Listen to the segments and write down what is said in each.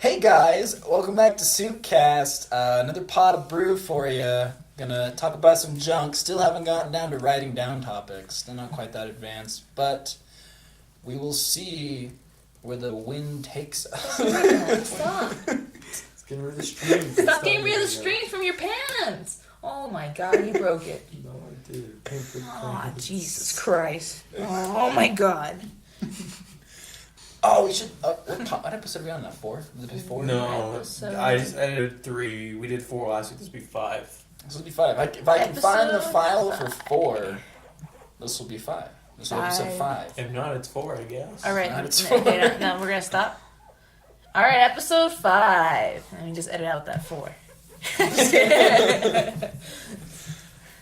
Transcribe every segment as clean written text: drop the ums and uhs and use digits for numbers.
Hey guys, welcome back to Soupcast. Another pot of brew for you. Gonna talk about some junk. Still haven't gotten down to writing down topics. Still not quite that advanced, but we will see where the wind takes us. Stop. It's getting rid of the strings. Stop getting rid of the strings from your pants. Oh my god, you broke it. No, I did. Oh, Jesus Christ. Oh my god. Oh, we should. What episode are we on now? 4? Was it before? No, Episode- I just edited 3. We did 4 last week. This will be 5. This will be 5. If I can find the Episode file for 5. 4, this will be 5. This will be episode 5. If not, it's 4, I guess. Alright, Not it's no, four. no, we're gonna stop. Alright, episode 5. Let me just edit out that 4.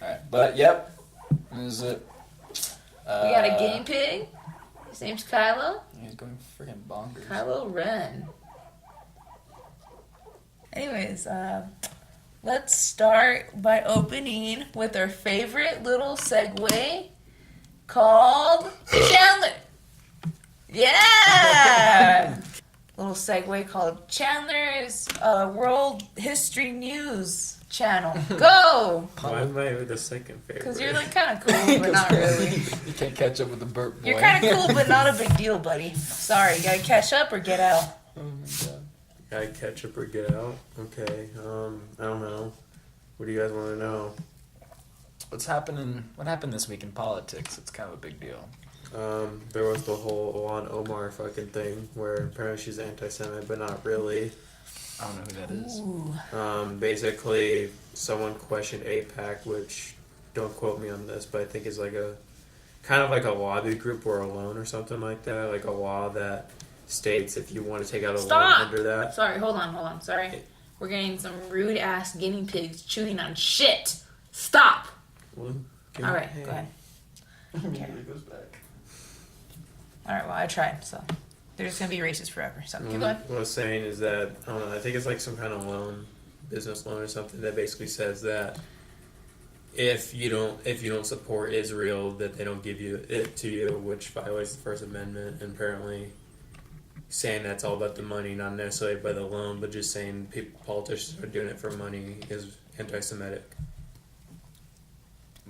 Alright, but yep. This is it. We got a guinea pig. His name's Kylo. He's going friggin' bonkers. Kylo Ren. Anyways, let's start by opening with our favorite little segue called Chandler. Yeah! Little segue called Chandler's World History News channel. Go! Why am I the second favorite? Because you're like kind of cool, but not really. You can't catch up with the burp boy. You're kind of cool, but not a big deal, buddy. Sorry, you gotta catch up or get out. Oh my god. Gotta catch up or get out? Okay, I don't know. What do you guys want to know? What's happening? What happened this week in politics? It's kind of a big deal. There was the whole Ilhan Omar fucking thing where apparently she's anti-Semite, but not really. I don't know who that is. Ooh. Basically, someone questioned AIPAC, which, don't quote me on this, but I think is like a, kind of like a lobby group or a loan or something like that, like a law that states if you want to take out a loan Stop! under that. Sorry, hold on. Sorry. We're getting some rude ass guinea pigs chewing on shit. Stop! Well, Alright, go ahead. Okay. It goes back. Alright, well, I tried, so. They're just gonna be racist forever, so keep going. What I was saying is that, I don't know, I think it's like some kind of loan, business loan or something that basically says that if you don't support Israel, that they don't give it to you, which violates the First Amendment, and apparently saying that's all about the money, not necessarily by the loan, but just saying politicians are doing it for money is anti-Semitic.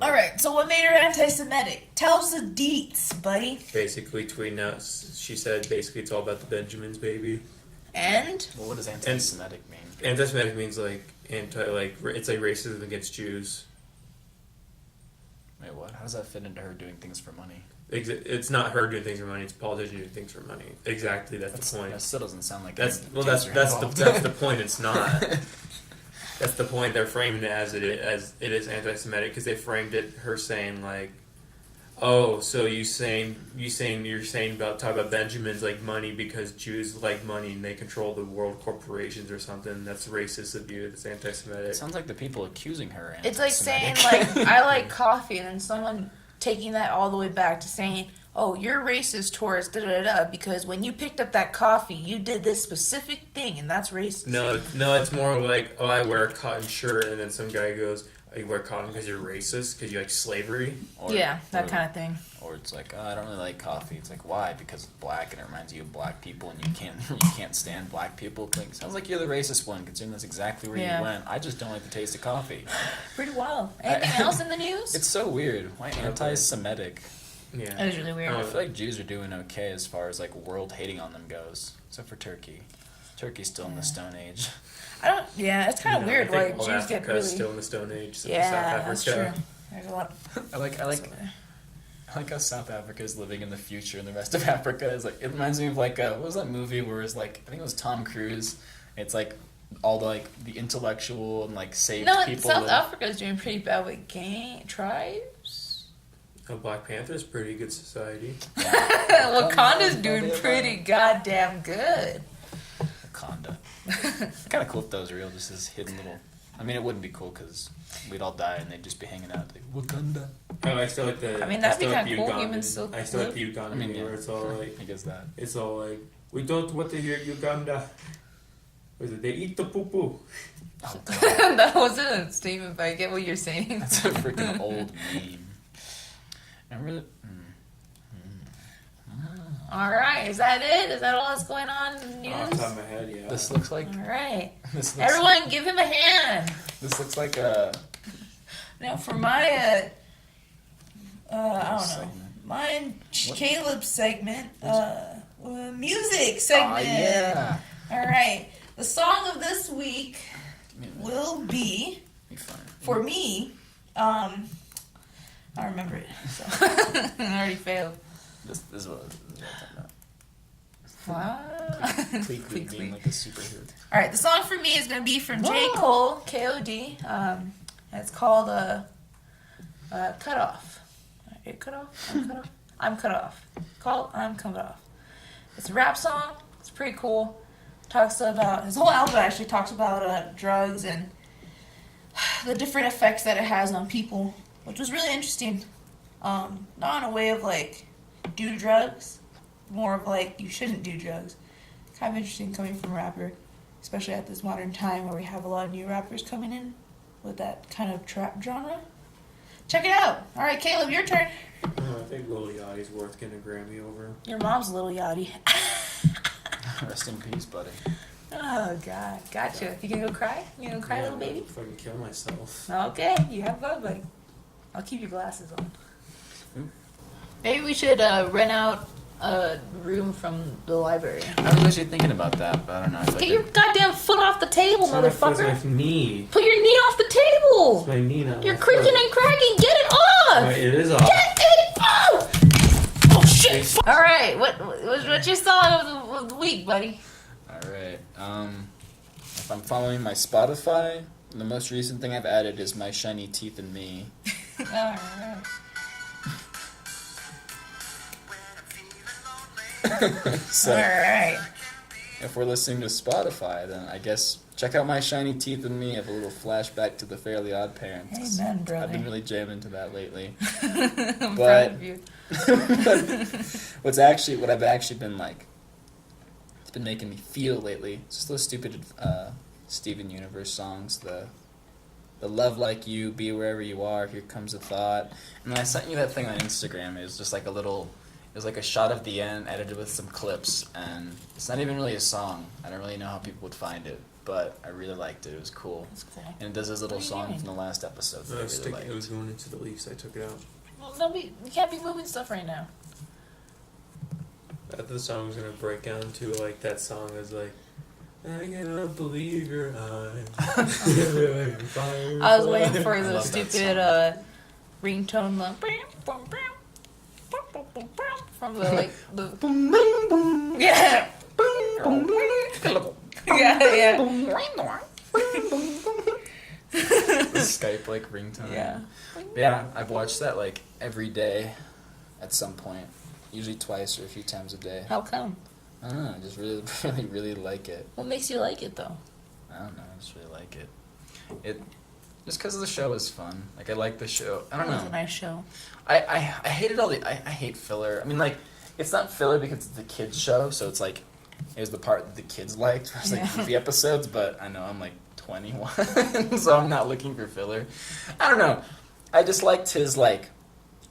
Alright, so what made her anti-Semitic? Tell us the deets, buddy. Basically tweeting out, she said basically it's all about the Benjamins, baby. And? Well, what does anti-Semitic mean? Anti-Semitic means it's like racism against Jews. Wait, what? How does that fit into her doing things for money? It's not her doing things for money. It's politicians doing things for money. Exactly, that's the point. That still doesn't sound like That's Jews are that's involved. the point. It's not. That's the point. They're framing it as it is anti-Semitic because they framed it her saying like, oh, so you're saying about talk about Benjamins like money because Jews like money and they control the world corporations or something. That's racist of you. That's anti-Semitic. It sounds like the people accusing her are It's like saying, anti-Semitic. like, I like coffee, and then someone taking that all the way back to saying, oh, you're racist towards da-da-da, because when you picked up that coffee, you did this specific thing, and that's racist. No, it's more like, oh, I wear a cotton shirt, and then some guy goes, oh, you wear cotton because you're racist, because you like slavery? Or- Yeah, that or- kind of thing. Or it's like, oh, I don't really like coffee. It's like, why? Because it's black and it reminds you of black people and you can't stand black people. Like, sounds like you're the racist one, considering that's exactly where Yeah. you went. I just don't like the taste of coffee. Pretty wild. Anything else in the news? It's so weird. Why anti-Semitic? Yeah. That is really weird. I feel like Jews are doing okay as far as like world hating on them goes, except for Turkey. Turkey's still in the Stone Age. Yeah, it's kind of weird I why think all Jews get Africa really... is still in the Stone Age. So yeah, South Africa. that's true. There's a lot. I like how South Africa is living in the future and the rest of Africa is like, it reminds me of like, what was that movie where it's like, I think it was Tom Cruise. It's like all the like the intellectual and like saved No, people. South Africa is doing pretty bad with tribes. Oh, Black Panther's pretty good society. Wakanda's doing pretty goddamn good. Wakanda. Kind of cool if that was real, just this hidden little. I mean, it wouldn't be cool because we'd all die and they'd just be hanging out like Wakanda. Oh, I still like the. I mean, that'd be still like kinda the cool, Ugandan- even still I still like cool. the Ugandan I mean, yeah, where it's all like, I guess that. it's all like, we don't want to hear Uganda. What is it? They eat the poo poo. Oh, God. That wasn't a statement, but I get what you're saying. That's a freaking old meme. I really. All right, is that it? Is that all that's going on in the Off the news? top of my head, yeah. This looks like All right. this looks, Everyone, give him a hand. this looks like a Now, for my, I don't know, segment. mine, What? Caleb's segment, music segment. Oh, yeah. All right. The song of this week Give me a minute. will be, Be fine. for me, I don't remember it, so I already failed. This is what I'm talking about. Wow. Cleek being like a superhero. All right, the song for me is going to be from J. Cole, K.O.D. And it's called Cut Off. Are you cut off? I'm cut off. I'm cut off. Called I'm Cut Off. It's a rap song. It's pretty cool. Talks about, his whole album actually talks about drugs and the different effects that it has on people, which was really interesting. Not in a way of like, do drugs, more of like, you shouldn't do drugs. Kind of interesting coming from a rapper, especially at this modern time where we have a lot of new rappers coming in with that kind of trap genre. Check it out. All right, Caleb, your turn. I think Lil Yachty's worth getting a Grammy over. Your mom's a little yachty. Rest in peace, buddy. Oh, God. Gotcha. You gonna go cry? You gonna go cry, little baby? Fucking kill myself. Okay, you have fun, buddy. I'll keep your glasses on. Ooh. Maybe we should rent out a room from the library. I was actually thinking about that, but I don't know if I Get your could. goddamn foot off the table, motherfucker. It's my knee. Put your knee off the table. It's my knee now. You're creaking and cracking. Get it off. Wait, it is off. Get it off. Oh, shit. All right. What's your song of the week, buddy? All right. If I'm following my Spotify, the most recent thing I've added is My Shiny Teeth and Me. All right. So All right. if we're listening to Spotify, then I guess check out My Shiny Teeth and Me. I have a little flashback to the Fairly Odd Parents. Amen, brother. I've been really jamming to that lately. I'm But- proud of you. what I've actually been like, it's been making me feel lately. It's just those stupid Steven Universe songs. The Love Like You, Be Wherever You Are, Here Comes a Thought. And then I sent you that thing on Instagram. It was just like it was like a shot of the end edited with some clips, and it's not even really a song. I don't really know how people would find it, but I really liked it. It was cool. That's cool. And it does this little What do you song mean? from the last episode that I really liked. It was going into the leaks. I took it out. Well, you can't be moving stuff right now. I thought the song was gonna break down to like that song is like, I cannot believe your eyes. I was waiting for I the love that stupid ringtone from the like the yeah yeah The Skype like ringtone. yeah. Yeah, I've watched that like every day at some point. Usually twice or a few times a day. How come? I don't know, I just really like it. What makes you like it though? I don't know, I just really like it. It just because the show is fun. Like I like the show. I don't It was know. a nice show. I hated I hate filler. I mean, like, it's not filler because it's a kids show, so it's like, it was the part that the kids liked, where it's like Yeah. goofy episodes, but I know I'm like 21, so I'm not looking for filler. I don't know. I just liked his, like,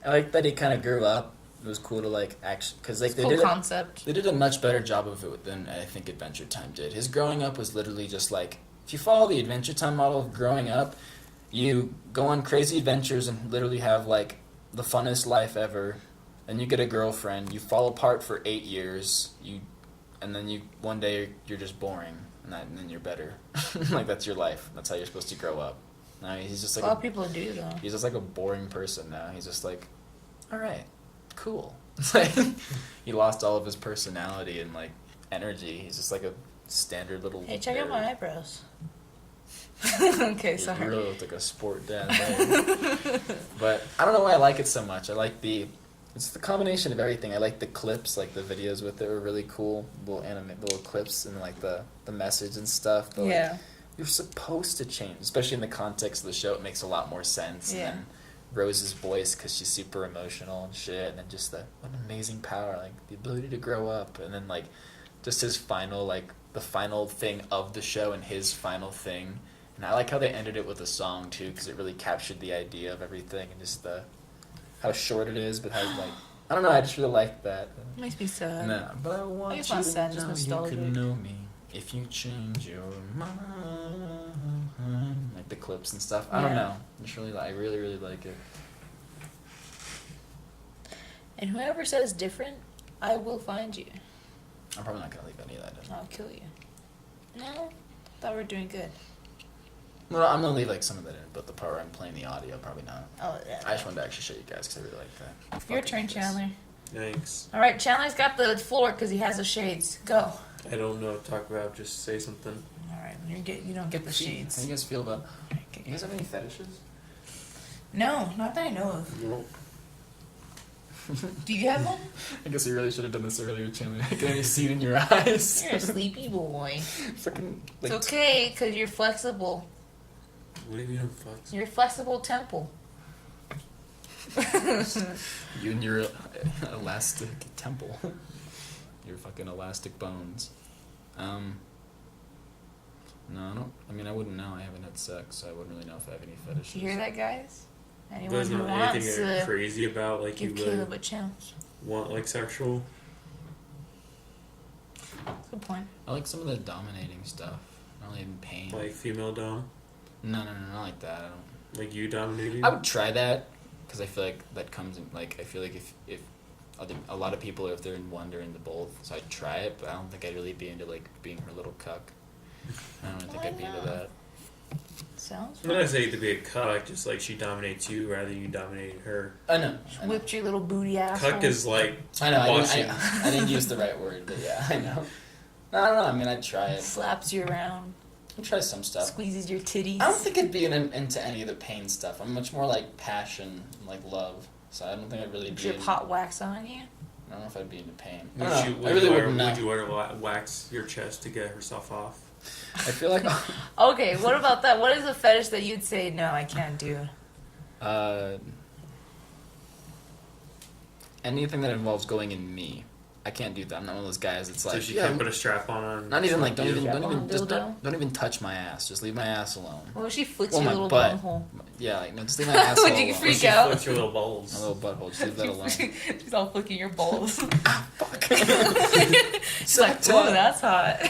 I like that he kind of grew up. It was cool to, like, actually, because, like, Cool concept. they did a much better job of it than I think Adventure Time did. His growing up was literally just like, if you follow the Adventure Time model of growing up, you go on crazy adventures and literally have, like, the funnest life ever. Then you get a girlfriend, you fall apart for 8 years, and then one day you're just boring, and then you're better. Like, that's your life. That's how you're supposed to grow up. Now he's just A like lot of people do though. he's just like a boring person now. He's just like, all right, cool. It's like he lost all of his personality and like energy. He's just like a standard little. Hey, check out nerd. my eyebrows. Okay, You sorry. really look like a sport dad. But I don't know why I like it so much. I like it's the combination of everything. I like the clips, like the videos with it were really cool. Little clips and like the message and stuff. But, like, Yeah. you're supposed to change, especially in the context of the show. It makes a lot more sense. Yeah. And then Rose's voice, because she's super emotional and shit, and then just what an amazing power, like the ability to grow up, and then like just his final, like the final thing of the show and his final thing. And I like how they ended it with a song too, because it really captured the idea of everything and just how short it is, but how like I don't know. I just really like that. Makes me sad. No, but I want It's you not to sad, just know you nostalgic. can know me if you change your mind. Like the clips and stuff. I don't Yeah. know. I really, really like it. And whoever says different, I will find you. I'm probably not gonna leave any of that in. I'll kill you. No? Thought we were doing good. Well, I'm gonna leave like some of that in, but the part where I'm playing the audio, probably not. Oh, yeah. I just wanted to actually show you guys because I really like that. Your Fucking turn, this. Chandler. Thanks. All right, Chandler's got the floor because he has the shades. Go. I don't know what to talk about. Just say something. All right, you don't get the How do shades. you guys feel about? Okay. You guys have any fetishes? No, not that I know of. Do you have one? I guess we really should have done this earlier, Chandler. I can only see it in your eyes. You're a sleepy boy. Fucking. Like, It's okay because you're flexible. What do you mean I'm fucked? You're a flexible temple. You and your elastic temple. Your fucking elastic bones. No, I don't. I mean, I wouldn't know. I haven't had sex, so I wouldn't really know if I have any fetishes. You hear that, guys? Anyone There's who not wants anything you're to crazy about, like you give would Caleb a chance. want, like sexual. Good point. I like some of the dominating stuff. Not really in pain. Like female dom. No, not like that. I don't. Like you dominating. I would try that because I feel like that comes in. Like I feel like if a lot of people, if they're in one, they're into both. So I'd try it, but I don't think I'd really be into like being her little cuck. I don't think Why I'd be into not? that. Sounds I'm not gonna say to be a cuck, just like she dominates you rather than you dominating her. I know. Whipped your little booty ass. Cuck is like I know. watching. I didn't use the right word, but yeah, I know. No, I don't know. I mean, I'd try it. Slaps you around. I'd try some stuff. Squeezes your titties. I don't think I'd be into any of the pain stuff. I'm much more like passion, like love. So I don't think I'd really be. Drip hot wax on you. I don't know if I'd be into pain. Would I, you, don't know. I really wouldn't know. would you wear wax your chest to get herself off? I feel like Okay, what about that? What is a fetish that you'd say, no, I can't do? Anything that involves going in me, I can't do that. I'm not one of those guys. It's like So she can't put a strap on. not even like don't even Strap-on just dildo? don't even touch my ass. Just leave my ass alone. What if she flicks Well, your my little butt. bunghole? Yeah, like no, just leave my ass Would alone. you Or freak she out? flicks your little balls. My little butthole. Just leave that alone. She's all flicking your balls. Fuck. She's like, oh, that's hot.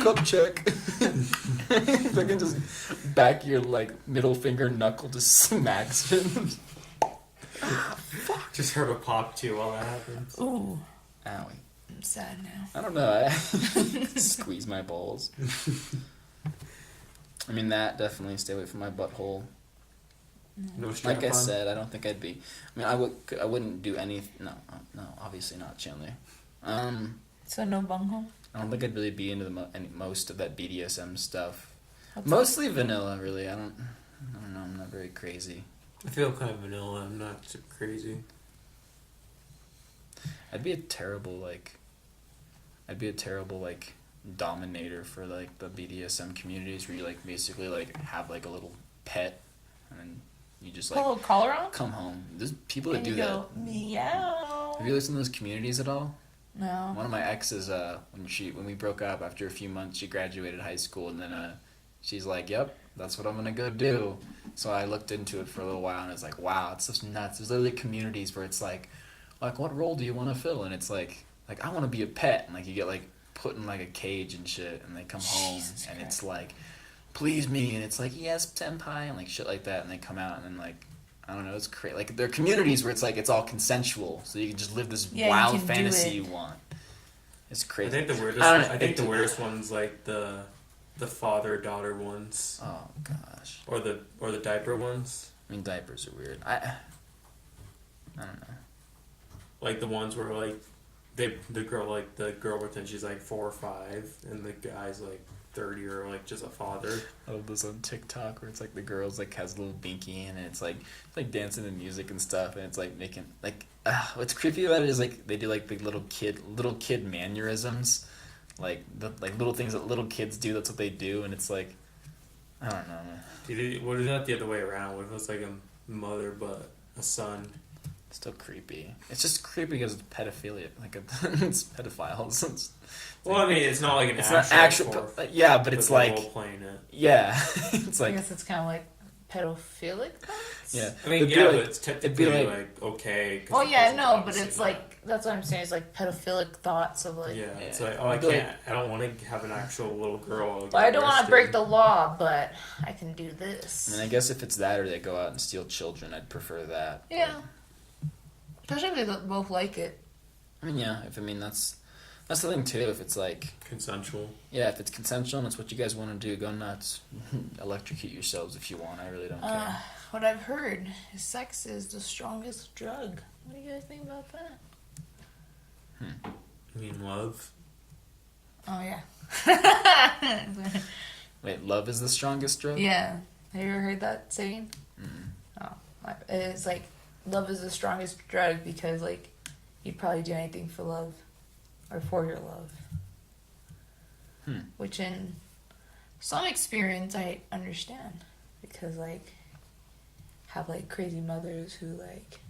Cup check. If I can just back your like middle finger knuckle just smacks him. Just heard a pop too while that happens. Ooh, Owie. I'm sad now. I don't know. I squeeze my balls. I mean, that definitely stay away from my butthole. No strap Like I on? said, I don't think I'd be. I mean, I wouldn't do any. No, obviously not, Chandler. So no bunghole? I don't think I'd really be into most of that BDSM stuff. What's Mostly vanilla, really. I don't know. I'm not very crazy. I feel kind of vanilla. I'm not too crazy. I'd be a terrible dominator for like the BDSM communities where you like basically like have like a little pet and then you just Put a like little collar on? come home. There's people that And do you that. go, meow. Have you listened to those communities at all? No. One of my exes, when we broke up after a few months, she graduated high school, and then she's like, "Yep, that's what I'm gonna go do." So I looked into it for a little while, and it's like, wow, it's just nuts. There's literally communities where it's like, what role do you want to fill? And it's like I want to be a pet, and like you get like put in like a cage and shit, and they come home, Jesus and Christ. it's like, please me, and it's like, yes, senpai, and like shit like that, and they come out, and then like. I don't know, it's crazy. Like, there are communities where it's like, it's all consensual, so you can just live this Yeah, you wild can do fantasy it. you want. It's crazy. I think the weirdest. I don't know, I think the weirdest one's like the father-daughter ones, Oh, gosh. or the diaper ones. I mean, diapers are weird. I don't know. Like the ones where like the girl pretends she's like 4 or 5, and the guy's like 30 or like just a father. I love this on TikTok where it's like the girl's like has a little binky and it's like dancing to music and stuff, and it's like making like what's creepy about it is like they do like the little kid mannerisms, like the little things that little kids do. That's what they do, and it's like I don't know, man. What is that the other way around? What if it's like a mother but a son? It's still creepy. It's just creepy because it's pedophilia. Like it's pedophiles. It's Well, I mean, it's not like an it's actual. not actual. Yeah, but it's they're like role playing it. yeah, it's I like guess it's kind of like pedophilic thoughts. Yeah. I mean, It'd be yeah, like- but it's technically it'd be like okay. 'cause Oh it yeah, doesn't no, but obviously it's matter. like that's what I'm saying. It's like pedophilic thoughts of like. Yeah, Yeah. it's like, oh, I It'd be can't. I don't want to have an actual little girl. Well, I don't want to break the law, but I can do I this. mean, I guess if it's that or they go out and steal children, I'd prefer that. Yeah. Especially if they both like it. I mean, yeah. That's the thing too. If it's like, consensual. yeah, if it's consensual and it's what you guys want to do, go nuts. Electrocute yourselves if you want. I really don't care. What I've heard is sex is the strongest drug. What do you guys think about that? I mean, love. Oh yeah. Wait, love is the strongest drug? Yeah. Have you ever heard that saying? Mm. Oh, it's like love is the strongest drug because like you'd probably do anything for love or for your love. Which in some experience I understand because like have like crazy mothers who like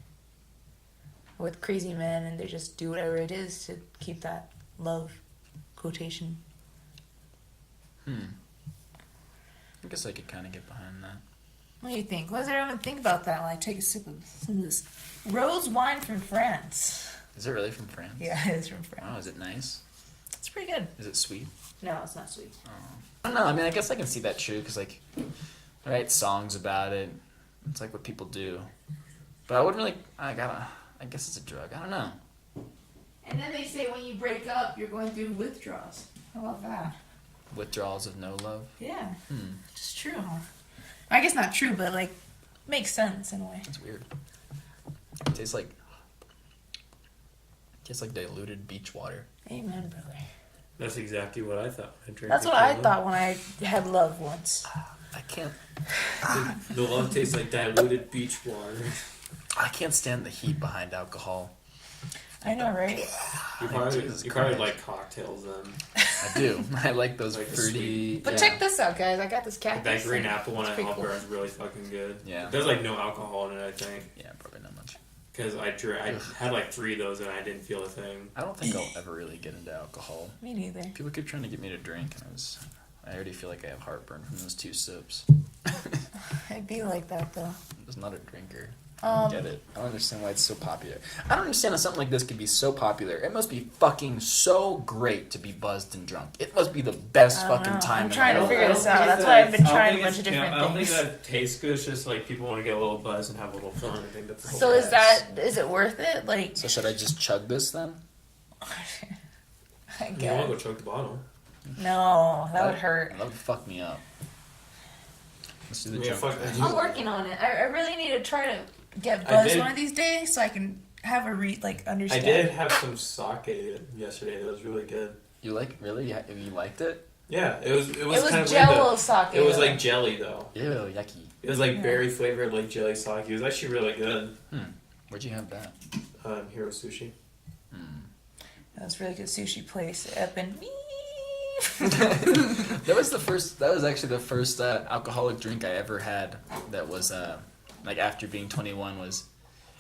are with crazy men and they just do whatever it is to keep that love quotation. I guess I could kind of get behind that. What do you think? What does everyone think about that when I take a sip of some of this rose wine from France? Is it really from France? Yeah, it is from France. Oh, is it nice? It's pretty good. Is it sweet? No, it's not sweet. I don't know. I mean, I guess I can see that true because, like, I write songs about it. It's like what people do. But I wouldn't really. I guess it's a drug. I don't know. And then they say when you break up, you're going through withdrawals. How about that? Withdrawals of no love. Yeah. It's true. I guess not true, but like makes sense in a way. It's weird. It tastes like diluted beach water. Amen, brother. That's exactly what I thought. That's what I thought when I had love once. I can't. The love tastes like diluted beach water. I can't stand the heat behind alcohol. I know, right? You Jesus probably Christ. like cocktails then. I do. I like those Like the fruity. But yeah. check this out, guys. I got this Like cactus. that green apple one It's at pretty Hopper cool. is really fucking good. Yeah. There's like no alcohol in it, I think. Yeah, probably not much. Because I had like 3 of those and I didn't feel a thing. I don't think I'll ever really get into alcohol. Me neither. People keep trying to get me to drink, and I already feel like I have heartburn from those 2 sips. I'd be like that though. I'm just not a drinker. I don't get it. I don't understand why it's so popular. I don't understand how something like this could be so popular. It must be fucking so great to be buzzed and drunk. It must be the best I don't fucking know. time. I'm in trying to life. figure this out. That's why I've been trying a bunch of different I don't think things. that it tastes good. It's just like people want to get a little buzz and have a little fun. I think that's the whole So point. is it worth it? Like, So should I just chug this then? I You want to guess. go chug the bottle? No, that would hurt. That would fuck me up. Let's do the Yeah, junk. fuck that. I'm working on it. I really need to try to get I buzzed did- one of these days so I can have a I understand. did have some sake yesterday. That was really good. You like really? You liked it? Yeah, it was. It was, It was kind of Jello weird, sake. though. It was though. like jelly though. Ew, yucky. It was like Yeah. berry flavored, like jelly sake. It was actually really good. Where'd you have that? Hero Sushi. That was a really good sushi place up in That was actually the first alcoholic drink I ever had. That was like after being 21. Was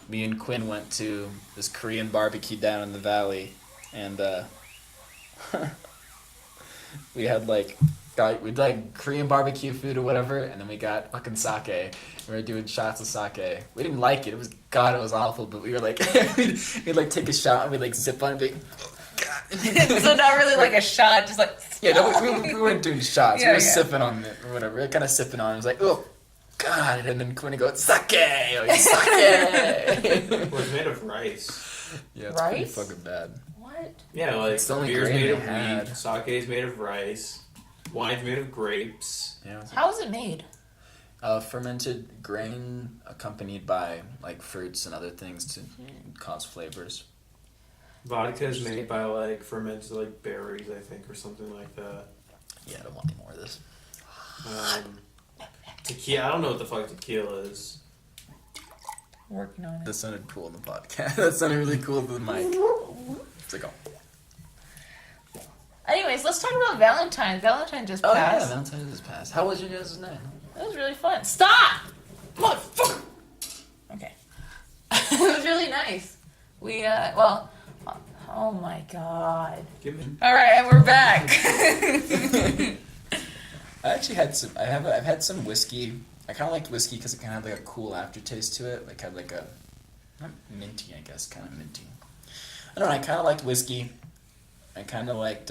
me and Quinn went to this Korean barbecue down in the valley, and we had we'd like Korean barbecue food or whatever, and then we got fucking sake. We were doing shots of sake. We didn't like it. It was awful. But we were like, we'd like take a shot and we'd like sip on it. And be, So not really like a shot, just like yeah, no, we weren't doing shots. Yeah, we were yeah. sipping on it or whatever. We were kind of sipping on it. It was like, oh, God. And then Quinn would go, sake! Like, sake! Well, it's made of rice. Yeah, it's pretty Rice? fucking bad. what? Yeah, like It's the only beer's grain made they of had. wheat. Sake is made of rice. Wine's made of grapes. Yeah, it's How is it made? fermented grain accompanied by like fruits and other things to cause flavors. Vodka is made by like fermented like berries, I think, or something like that. Yeah, I don't want any more of this. Tequila. I don't know what the fuck tequila is. Working on it. That sounded cool in the podcast. That sounded really cool to the mic. It's like, oh. Anyways, let's talk about Valentine's. Valentine just Oh yeah, passed. Valentine's is past. How was your guys' night? It was really fun. Stop! Motherfucker! Okay. It was really nice. We, oh my god. Give me. Alright, and we're back. I actually had some. I've had some whiskey I kind of liked whiskey because it kind of had like a cool aftertaste to it. Like had like a not minty, I guess, kind of minty. I don't know. I kind of liked whiskey. I kind of liked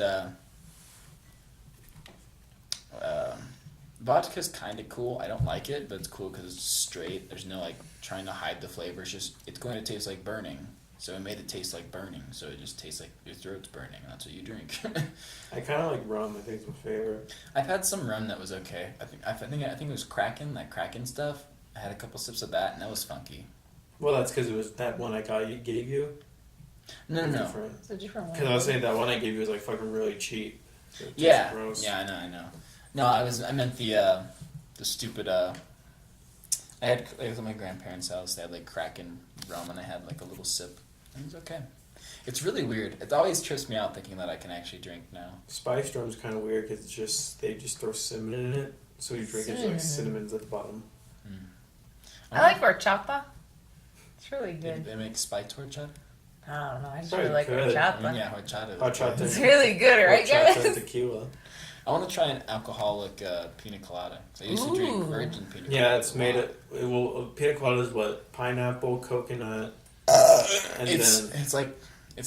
vodka's kind of cool. I don't like it, but it's cool because it's straight. There's no like trying to hide the flavor. It's going to taste like burning. So it made it taste like burning. So it just tastes like your throat's burning. And that's what you drink. I kind of like rum. I think it's my favorite. I've had some rum that was okay. I think it was Kraken, that Kraken stuff. I had a couple sips of that, and that was funky. Well, that's because it was that one I gave you. No. It's a different one. Because I was saying that one I gave you was like fucking really cheap. So it tasted Yeah, gross. yeah, I know. No, I meant the stupid. I was at my grandparents' house. They had like Kraken rum, and I had like a little sip. It was okay. It's really weird. It always trips me out thinking that I can actually drink now. Spiced rum's kind of weird because they just throw cinnamon in it, so you drink it like cinnamon's at the bottom. I like horchata. It's really good. They make spiced horchata. I don't know. I just Probably really like could. horchata. Yeah, horchata. Horchata. It's really good, right, Horchata guys? tequila. I want to try an alcoholic pina colada. So I used to drink virgin pina colada. Yeah, it's made it. Well, pina colada is what? Pineapple, coconut, and It's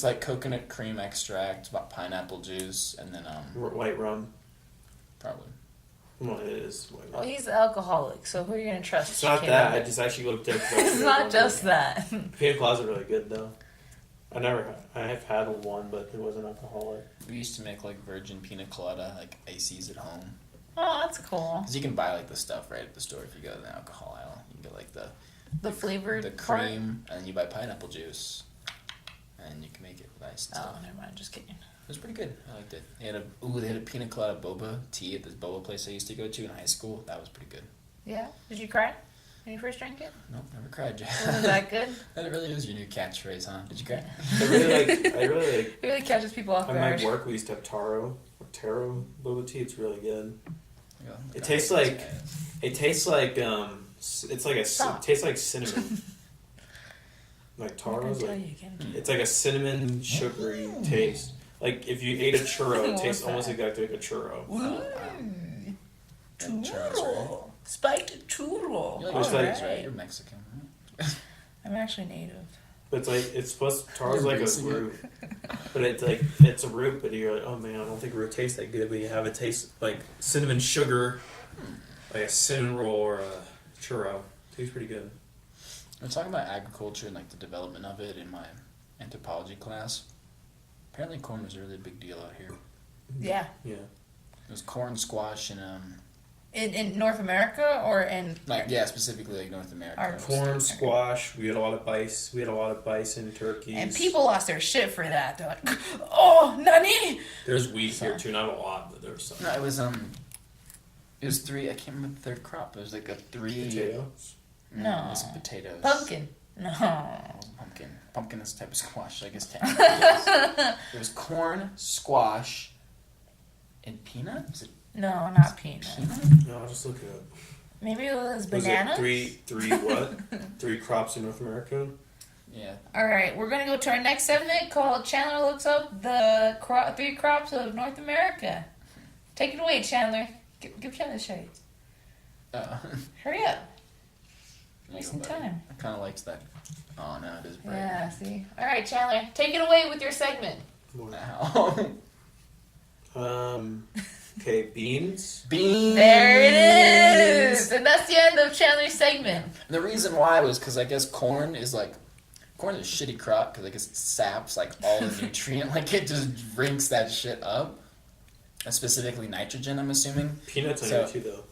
like coconut cream extract, about pineapple juice, and then white rum. probably. Well, it is white Well, rum. he's an alcoholic, so who are you going to trust? It's not that. I just actually looked at. It's not just that. Pina coladas are really good though. I have had one, but it wasn't alcoholic. We used to make like virgin pina colada, like ices at home. Oh, that's cool. Because you can buy like the stuff right at the store if you go to the alcohol aisle. You can get like The flavored the part? cream, and then you buy pineapple juice, and you can make it with ice and Oh, stuff. never mind. Just kidding. It was pretty good. I liked it. They had a pina colada boba tea at this boba place I used to go to in high school. That was pretty good. Yeah? Did you cry when you first drank it? Nope, never cried, Jack. Wasn't that good? That really is your new catchphrase, huh? Did you cry? I really like. It really catches people off At my guard. work, we used to have taro boba tea. It's really good. Yeah, It tastes like it's like it Stop. tastes like cinnamon. Like taro's like it's like a cinnamon sugary taste. Like if you ate a churro, it What's tastes that? almost exactly like a churro. Churro. Spiked churro. You like It's churros, like- right? You're Mexican, right? I'm actually native. But it's like it's supposed taro's You're like a mixing it. root. But it's a root, but you're like, oh man, I don't think root tastes that good. But you have it taste like cinnamon sugar, like a cinnamon roll or a churro. Tastes pretty good. We're talking about agriculture and like the development of it in my anthropology class. Apparently, corn was a really big deal out here. Yeah. Yeah. It was corn, squash, and In North America or in... specifically like North America. Our Corn, squash. We had a lot of bison, turkeys. And people lost their shit for that. They're like, oh, nani? There's wheat here too, not a lot, but there's some. No, it was three. I can't remember the third crop. It was like a three. Potatoes. No. It was potatoes. Pumpkin. No. Pumpkin. Pumpkin is a type of squash, I guess. Technically, yes. It was corn, squash, and peanut. Was it No, not peanut. peanut? No, I'll just look it up. Maybe it was Was bananas? it three what? 3 crops in North America? Yeah. All right, we're going to go to our next segment called Chandler Looks Up the 3 Crops of North America. Take it away, Chandler. Give Chandler a shade. Hurry up. Wasting time. I kind of liked that. Oh no, it is bright. Yeah, see? All right, Chandler, take it away with your segment. Ow. Okay, beans. Beans. There it is! And that's the end of Chandler's segment. And the reason why was because I guess corn is a shitty crop because I guess it saps like all the nutrient, like it just rinks that shit up. And specifically nitrogen, I'm assuming. Peanuts on So- here too, though.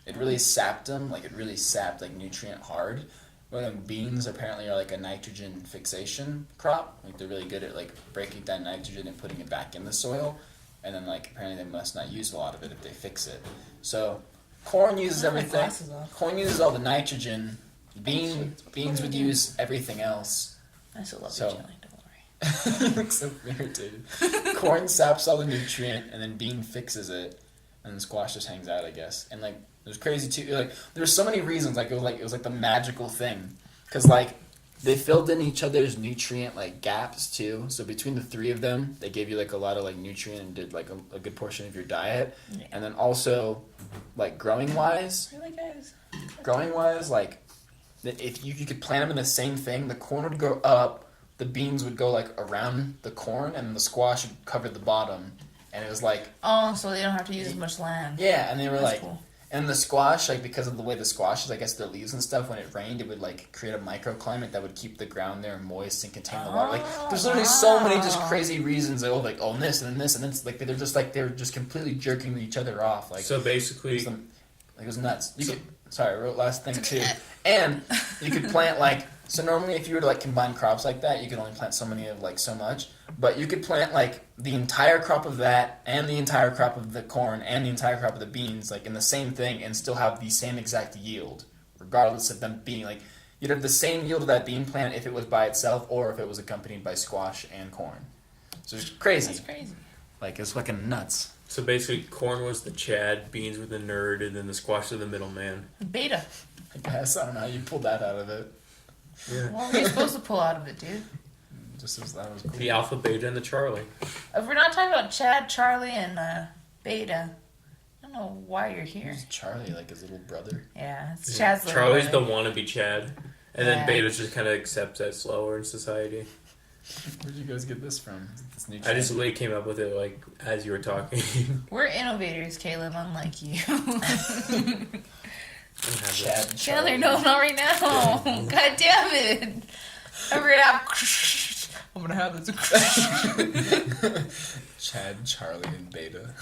It really sapped them, like it really sapped like nutrient hard. Well, beans apparently are like a nitrogen fixation crop. Like they're really good at like breaking down nitrogen and putting it back in the soil. And then like apparently they must not use a lot of it if they fix it. So corn uses everything. glasses off. Corn uses all the nitrogen. Beans would use everything else. I still love So- you, Chandler. Don't worry. You look so irritated. Corn saps all the nutrient, and then bean fixes it, and then squash just hangs out, I guess. And like, it was crazy too. Like, there's so many reasons. Like, it was like the magical thing, because like, They filled in each other's nutrient like gaps too. So between the three of them, they gave you like a lot of like nutrient and did like a good portion of your diet. Yeah. And then also, like growing wise, Really, guys? like if you could plant them in the same thing, the corn would go up, the beans would go like around the corn, and the squash would cover the bottom. And it was like, Oh, so they don't have to use as much land. yeah, and they were That's like, cool. and the squash, like because of the way the squash is, I guess their leaves and stuff, when it rained, it would like create a microclimate that would keep the ground there moist and contain the water. Like there's literally so many just crazy reasons. Like oh this and then this and then it's like they're just completely jerking each other off. Like So basically, it was nuts. Sorry, last thing too. And you could plant like, so normally if you were to like combine crops like that, you could only plant so many of like so much. But you could plant like the entire crop of that and the entire crop of the corn and the entire crop of the beans like in the same thing and still have the same exact yield, regardless of them being like, you'd have the same yield of that bean plant if it was by itself or if it was accompanied by squash and corn. So it's crazy. That's crazy. Like it's fucking nuts. so basically, corn was the Chad, beans were the nerd, and then the squash was the middleman. Beta. I guess. I don't know how you pulled that out of it. Yeah. Well, you're supposed to pull out of it, dude. That was cool. The alpha, beta, and the Charlie. If we're not talking about Chad, Charlie, and Beta, I don't know why you're here. Who's Charlie, like his little brother? Yeah, it's Chad's little Charlie's the brother. wannabe Chad, and Yeah. then Beta just kind of accepts that slower in society. Where'd you guys get this from? This new I just really came up with it like as you were talking. We're innovators, Caleb, unlike you. Chad. Chandler, no, not right now. God damn it. I'm gonna have this. Chad, Charlie, and Beta.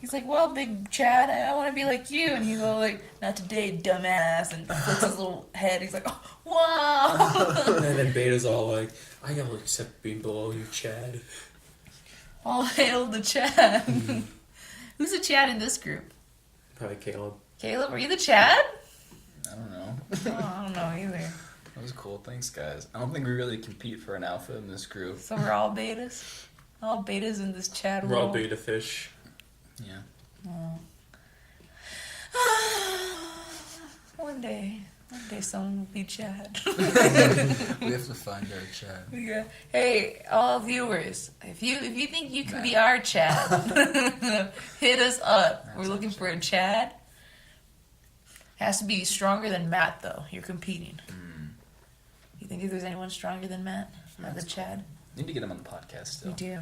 He's like, well, big Chad, I want to be like you. And he's all like, not today, dumbass. And flicks his little head. He's like, oh, wow. And then Beta's all like, I gotta accept being below you, Chad. All hail the Chad. Who's the Chad in this group? Probably Caleb. Caleb, are you the Chad? I don't know. Oh, I don't know either. That was cool. Thanks, guys. I don't think we really compete for an alpha in this group. So we're all betas? All betas in this Chad We're all world? beta fish. Yeah. Oh. One day someone will be Chad. We have to find our Chad. Yeah. Hey, all viewers, if you think you can be our Chad, hit us up. We're looking for a Chad. Has to be stronger than Matt, though. You're competing. You think if there's anyone stronger than Matt? Not the Chad? Need to get him on the podcast still. We do.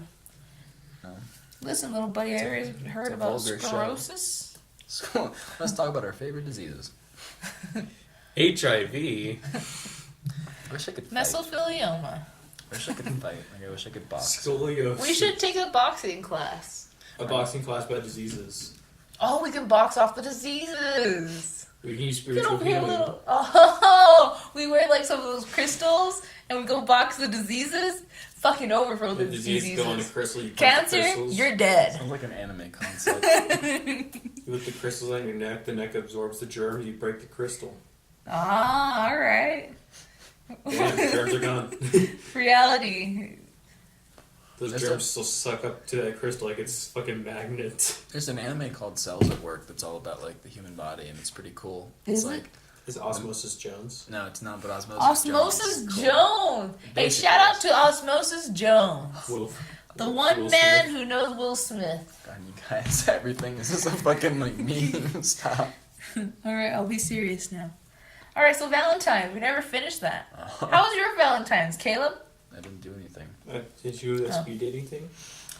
No. Listen, little buddy, I heard a about vulgar show. sclerosis. So, let's talk about our favorite diseases. HIV. I wish I could fight. Mesothelioma. I wish I could fight. Like, I wish I could box. Scoliosis. We should take a boxing class. A boxing class about diseases. Oh, we can box off the diseases. We can use Get spiritual over here, healing. little. Oh, we wear like some of those crystals and we go box the diseases. Fucking over for the The disease go on the diseases. crystal. You punch the Cancer, crystals. you're dead. Sounds like an anime concept. You put the crystals on your neck. The neck absorbs the germs. You break the crystal. Ah, all right. Damn, the germs are gone. Reality. Those That's germs still suck up to that crystal like it's fucking magnet. There's an anime called Cells at Work that's all about like the human body, and it's pretty cool. Is It's it? like Is Osmosis Jones? no, it's not, but Osmosis. Osmosis Jones is cool. Jones. Hey, Basically. shout out to Osmosis Jones. Wolf. The one Will man Smith. who knows Will Smith. God, you guys, everything is just a fucking like meme. Stop. Alright, I'll be serious now. Alright, so Valentine's. We never finished that. Uh-huh. How was your Valentine's, Caleb? I didn't do anything. Did you do a speed dating thing?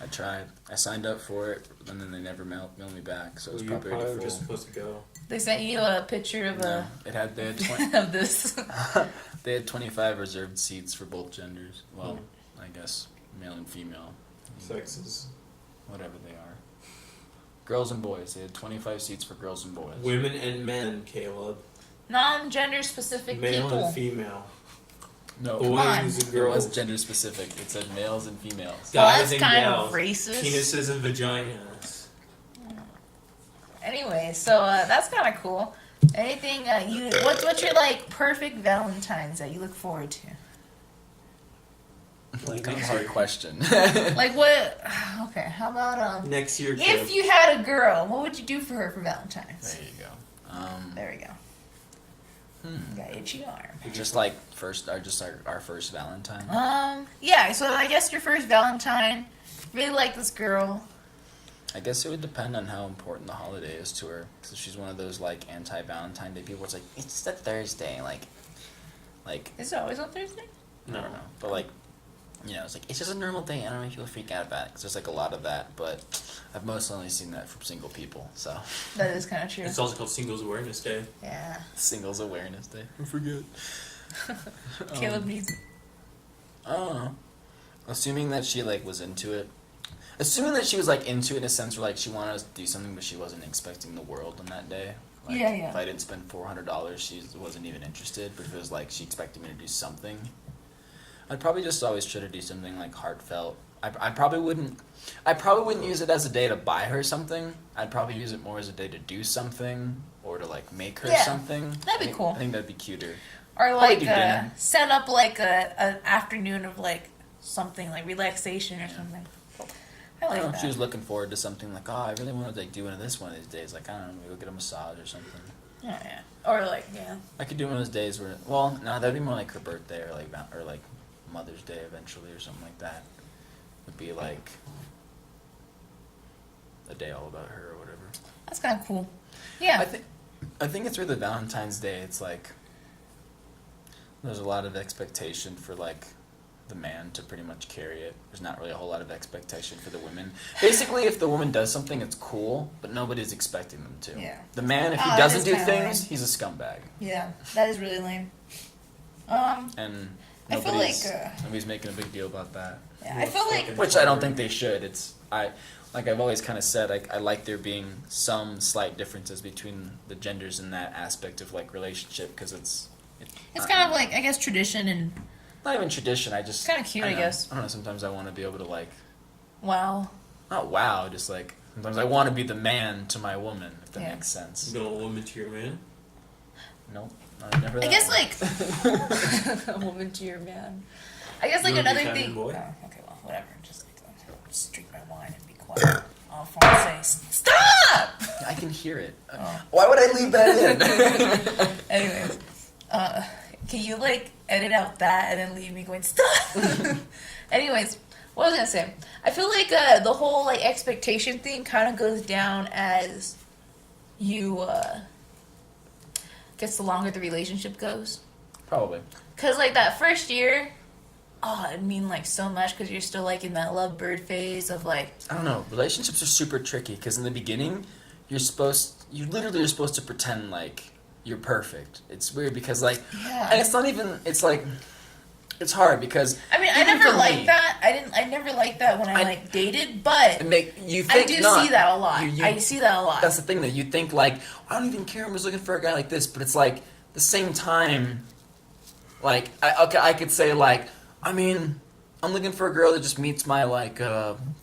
I tried. I signed up for it, and then they never mailed me back, so it was You probably probably already were just full. supposed to go. They sent you a picture of No, they had 20, of this. they had 25 reserved seats for both genders. Well, I guess male and female, Sexes. whatever they are. Girls and boys. They had 25 seats for girls and boys. Women and men, Caleb. Non-gender specific Male people. and female. No, Boys on. and it was girls. gender specific. It said males and females. Well, Guys that's and kind gals. of racist. Penises and vaginas. Anyway, so that's kind of cool. Anything what's your like perfect Valentine's that you look forward to? Like Kind of next hard year. question. Like what? Okay, how about Next year, if you had a girl, what would you do for her for Valentine's? There you go. There we go. Got itchy arm. Just like our first Valentine. Yeah, so I guess your first Valentine, really like this girl. I guess it would depend on how important the holiday is to her. Because if she's one of those, like, anti-Valentine Day people, it's like, it's just a Thursday, like... Is it always on Thursday? I don't know. But, like, you know, it's like, it's just a normal day. I don't know if you'll freak out about it. Because there's, like, a lot of that. But I've mostly only seen that from single people, so... That is kind of true. It's also called Singles Awareness Day. Yeah. Singles Awareness Day. I forget. Caleb needs... I don't know. Assuming that she, like, was into it. Assuming that she was, like, into it in a sense where, like, she wanted us to do something, but she wasn't expecting the world on that day. Like, Yeah. If I didn't spend $400, she wasn't even interested. But if it was, like, she expected me to do something, I'd probably just always try to do something, like, heartfelt. I probably wouldn't use it as a day to buy her something. I'd probably use it more as a day to do something or to, like, make her something. That'd be cool. I think that'd be cuter. Or, like, do dinner. set up, like, an afternoon of, like, something, like, relaxation or something. I like I don't know that. if she was looking forward to something like, oh, I really want to, like, do one of these days. Like, I don't know, maybe go get a massage or something. Oh, yeah. Or, like, yeah. I could do one of those days where, well, no, that'd be more like her birthday or like Mother's Day eventually or something like that. Would be like a day all about her or whatever. That's kind of cool. Yeah. I think it's really Valentine's Day. It's like there's a lot of expectation for like the man to pretty much carry it. There's not really a whole lot of expectation for the women. Basically, if the woman does something, it's cool, but nobody's expecting them to. Yeah. The man, if he that doesn't is do kinda things, lame. he's a scumbag. Yeah. That is really lame. And I feel nobody's, like, nobody's making a big deal about that. yeah, I feel like... Which I don't think they should. Like I've always kind of said, I like there being some slight differences between the genders in that aspect of like relationship because it's kind of like, I guess, tradition and... not even tradition. I just Kinda cute, I guess. I don't know. Sometimes I want to be able to like Wow. not wow, just like sometimes I want to be the man to my woman, if that makes sense. You don't woman to your man? Nope, never. I guess, like... a woman to your man. I guess, like, You wanna be another feminine, thing... boy? Oh, okay, well, whatever. Just drink my wine and be quiet. Alphonse, stop! I can hear it. Oh. Why would I leave that in? Anyways, can you, like, edit out that and then leave me going, stop? Anyways, what was I gonna say? I feel like the whole, like, expectation thing kind of goes down as you, guess the longer the relationship goes. Probably. Because, like, that first year, oh, it'd mean, like, so much because you're still, like, in that lovebird phase of, like... I don't know. Relationships are super tricky because in the beginning, you literally are supposed to pretend like you're perfect. It's weird because, like, Yeah. and it's not even, it's like, it's hard because... I mean, I even never for liked me, that. I never liked that when I like, dated, but... You I think do not. see that a lot. You- I see that a lot. That's the thing, that you think, like, I don't even care, I'm just looking for a guy like this, but it's like, the same time, like, I could say, like, I mean, I'm looking for a girl that just meets my, like,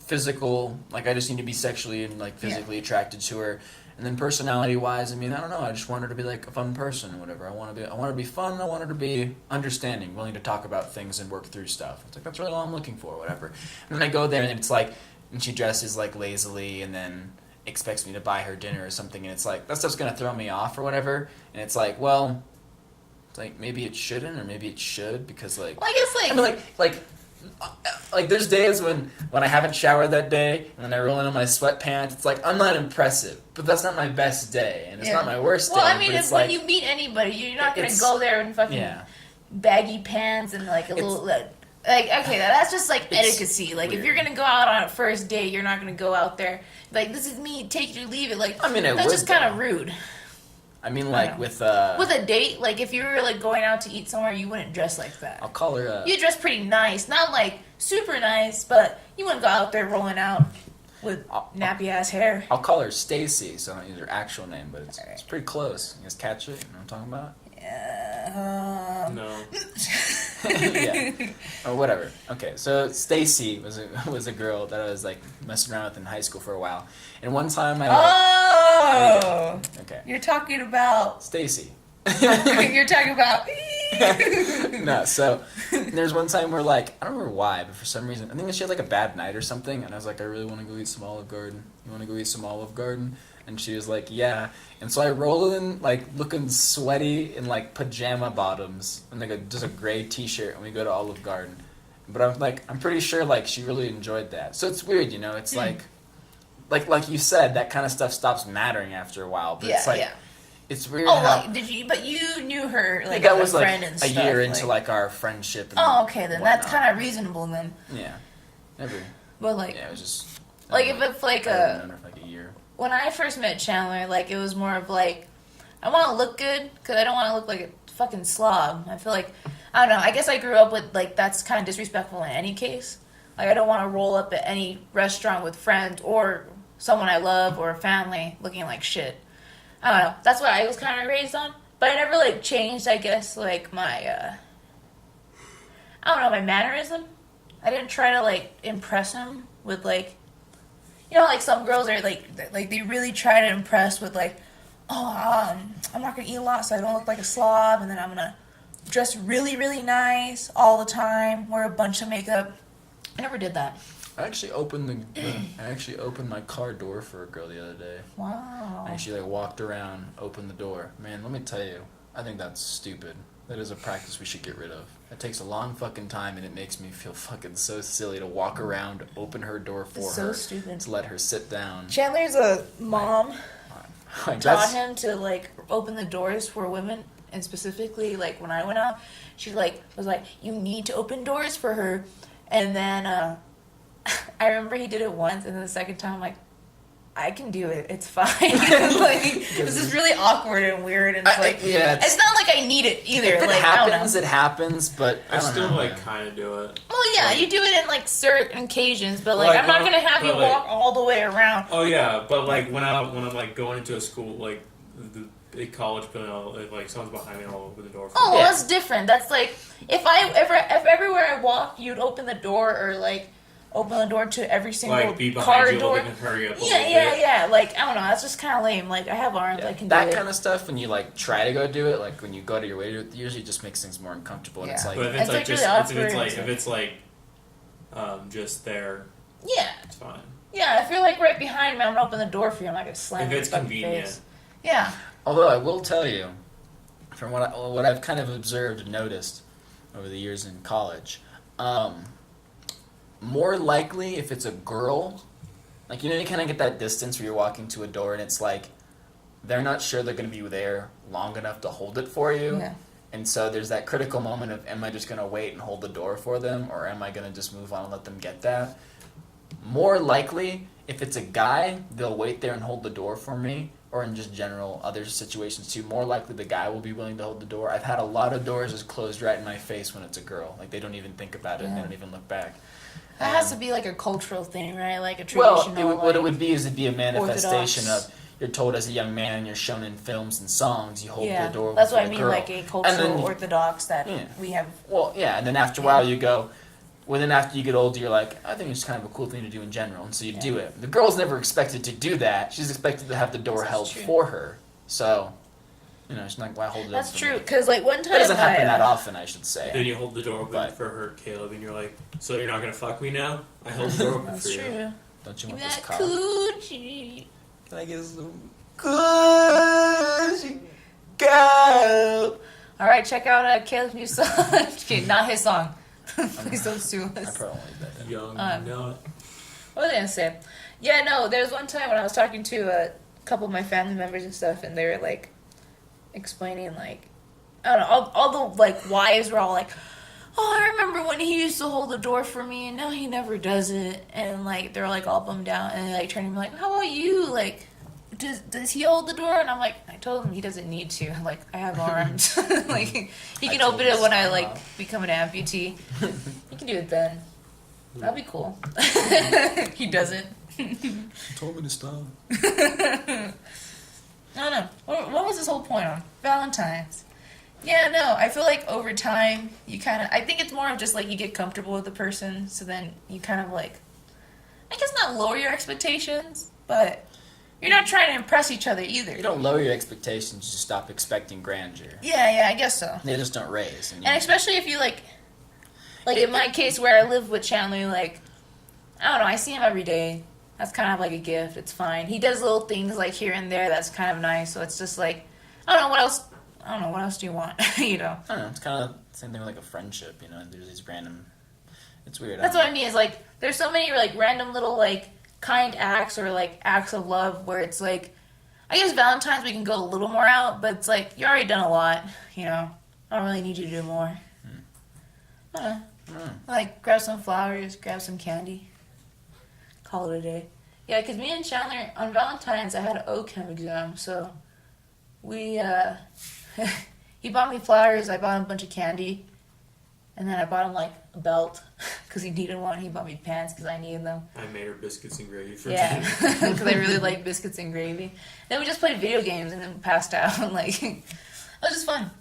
physical, like, I just need to be sexually and, like, physically attracted to her. And then personality-wise, I mean, I don't know, I just want her to be, like, a fun person or whatever. I want her to be fun, I want her to be understanding, willing to talk about things and work through stuff. It's like, that's really all I'm looking for, whatever. And then I go there, and it's like, and she dresses, like, lazily, and then expects me to buy her dinner or something, and it's like, that stuff's gonna throw me off or whatever. And it's like, well... It's like, maybe it shouldn't, or maybe it should, because, like... Well, I guess, like... I mean, like there's days when I haven't showered that day, and then I roll into my sweatpants, it's like, I'm not impressive, but that's not my best day, and it's not my worst day, Well, I mean, but it's when like... you meet anybody, you're not going to it's- go there in fucking baggy pants and, like, a little... Like, okay, that's just, like, etiquette. Like, if you're going to go out on a first date, you're not going to go out there, like, this is me, take it or leave it. Like, I mean, that's just kind of rude. I mean, like, with a date, like, if you were, like, going out to eat somewhere, you wouldn't dress like that. I'll call her, You dress pretty nice. Not, like, super nice, but you wouldn't go out there rolling out with nappy-ass hair. I'll call her Stacy, so I don't use her actual name, but it's pretty close. You guys catch it? You know what I'm talking about? Yeah. No. Yeah. Or whatever. Okay, so Stacy was a girl that I was like messing around with in high school for a while. And one time Oh! Okay. You're talking about... Stacy. You're talking about... No, so there's one time where like, I don't remember why, but for some reason, I think she had like a bad night or something, and I was like, I really want to go eat some Olive Garden. You want to go eat some Olive Garden? And she was like, yeah. And so I roll in, like, looking sweaty in, like, pajama bottoms and, like, just a gray t-shirt, and we go to Olive Garden. But I'm pretty sure, like, she really enjoyed that. So it's weird, you know? It's like you said, that kind of stuff stops mattering after a while. But it's like, it's weird how... Like, but you knew her, like, that as was, a friend like, and a stuff. year into, like, our friendship and okay, then whatnot. that's kind of reasonable, then. Yeah. Never. But, like... Yeah, it was just... Like, if it's, like, I've known her for, like, a year. When I first met Chandler, like, it was more of, like, I want to look good, because I don't want to look like a fucking slob. I feel like, I don't know, I guess I grew up with, like, that's kind of disrespectful in any case. Like, I don't want to roll up at any restaurant with friends or someone I love or family looking like shit. I don't know. That's what I was kind of raised on. But I never, like, changed, I guess, like, my, I don't know, my mannerism. I didn't try to, like, impress him with, like, you know, like, some girls are, like, they really try to impress with, like, I'm not going to eat a lot so I don't look like a slob, and then I'm going to dress really, really nice all the time, wear a bunch of makeup. I never did that. I actually opened my car door for a girl the other day. Wow. And she, like, walked around, opened the door. Man, let me tell you, I think that's stupid. That is a practice we should get rid of. It takes a long fucking time, and it makes me feel fucking so silly to walk around, open her door for It's her, so stupid. to let her sit down. Chandler's a mom. Like, Taught him to, like, open the doors for women, and specifically, like, when I went out, she, like, was like, you need to open doors for her. And then I remember he did it once, and then the second time, I'm like, I can do it. It's fine. Like, this is really awkward and weird, and it's like, it's not like I need it either. If it like, happens, it happens, but I still know, like kind of do it. Well, yeah, you do it in, like, certain occasions, but, like, Like, I'm not going to have you like- walk all the way around. Oh yeah, but like when I'm like going into a school like the big college building, like someone's behind me, I'll open the door. For Oh, them. well, that's different. That's like, if everywhere I walk, you'd open the door, or, like, open the door to every single Like be behind car you, door. like, and hurry up. Yeah. Like, I don't know. That's just kind of lame. Like, I have arms. I can do that it. kind of stuff. When you, like, try to go do it, like when you go to your way, it usually just makes things more uncomfortable. And it's Yeah. like, But if it's, It's, like like, just really if awkward. it's like just there, Yeah. it's fine. Yeah, if you're, like, right behind me, I'm going to open the door for you. I'm not going to slam If your it's fucking convenient. face. Yeah. although I will tell you, from what I've kind of observed and noticed over the years in college, more likely if it's a girl, like, you know, you kind of get that distance where you're walking to a door and it's like they're not sure they're going to be there long enough to hold it for you. Yeah. And so there's that critical moment of, am I just going to wait and hold the door for them, or am I going to just move on and let them get that? More likely, if it's a guy, they'll wait there and hold the door for me, or in just general other situations too. More likely the guy will be willing to hold the door. I've had a lot of doors just closed right in my face when it's a girl. Like, they don't even think about it, and they don't even look back. That has to be, like, a cultural thing, right? Like, a traditional, Well, what it would be is it'd be a manifestation Orthodox. of, you're told as a young man and you're shown in films and songs, you hold yeah. the door That's for what I the mean, girl. like, a And cultural then you- orthodox that Yeah. we have. Well, yeah, and then after a while you go, well, then after you get older, you're like, I think it's kind of a cool thing to do in general, and so you do it. The girl's never expected to do that. She's expected to have the door That's held true. for her. So, you know, she's not, why hold it That's open for true, me? because, like, one time That doesn't happen I, that often, I should say. Then you hold the door open But- for her, Caleb, and you're like, so you're not gonna fuck me now? I hold the door open That's for you. true. Don't you Give want me this that cock? coochie. Can I get some coochie? Go! Alright, check out Kale's new song. Okay, not his song. Please don't sue I us. probably won't leave that in. Young, What was I gonna say? Yeah, no, there was one time when I was talking to a couple of my family members and stuff, and they were, like, explaining, like, I don't know, all the, like, wives were all like, oh, I remember when he used to hold the door for me, and now he never does it. And, like, they're, like, all bummed out, and they, like, turn to me like, how about you? Like, does he hold the door? And I'm like, I told him he doesn't need to. Like, I have arms. Like, he can open it when I, like, become an amputee. He can do it then. That'd be cool. He doesn't. You told me to stop. I don't know. What was this whole point on? Valentines. Yeah, no, I feel like over time, you kind of, I think it's more of just, like, you get comfortable with the person, so then you kind of, like, I guess not lower your expectations, but you're not trying to impress each other either. You don't lower your expectations, you just stop expecting grandeur. Yeah, I guess so. They just don't raise. And especially if you, like in my case where I live with Chandler, like, I don't know, I see him every day. That's kind of like a gift. It's fine. He does little things like here and there that's kind of nice. So it's just like, I don't know what else. I don't know what else do you want, you know. I don't know. It's kind of the same thing with like a friendship, you know. There's these random. It's weird. That's what I mean. Is like there's so many like random little like kind acts or like acts of love where it's like, I guess Valentine's we can go a little more out, but it's like you already done a lot, you know. I don't really need you to do more. I don't know. Like grab some flowers, grab some candy. Call it a day. Yeah, because me and Chandler, on Valentine's, I had an OChem exam, so we, he bought me flowers, I bought him a bunch of candy, and then I bought him, like, a belt, because he needed one, he bought me pants, because I needed them. I made her biscuits and gravy for Yeah, dinner. because I really like biscuits and gravy. Then we just played video games, and then passed out, and, like, it was just fun.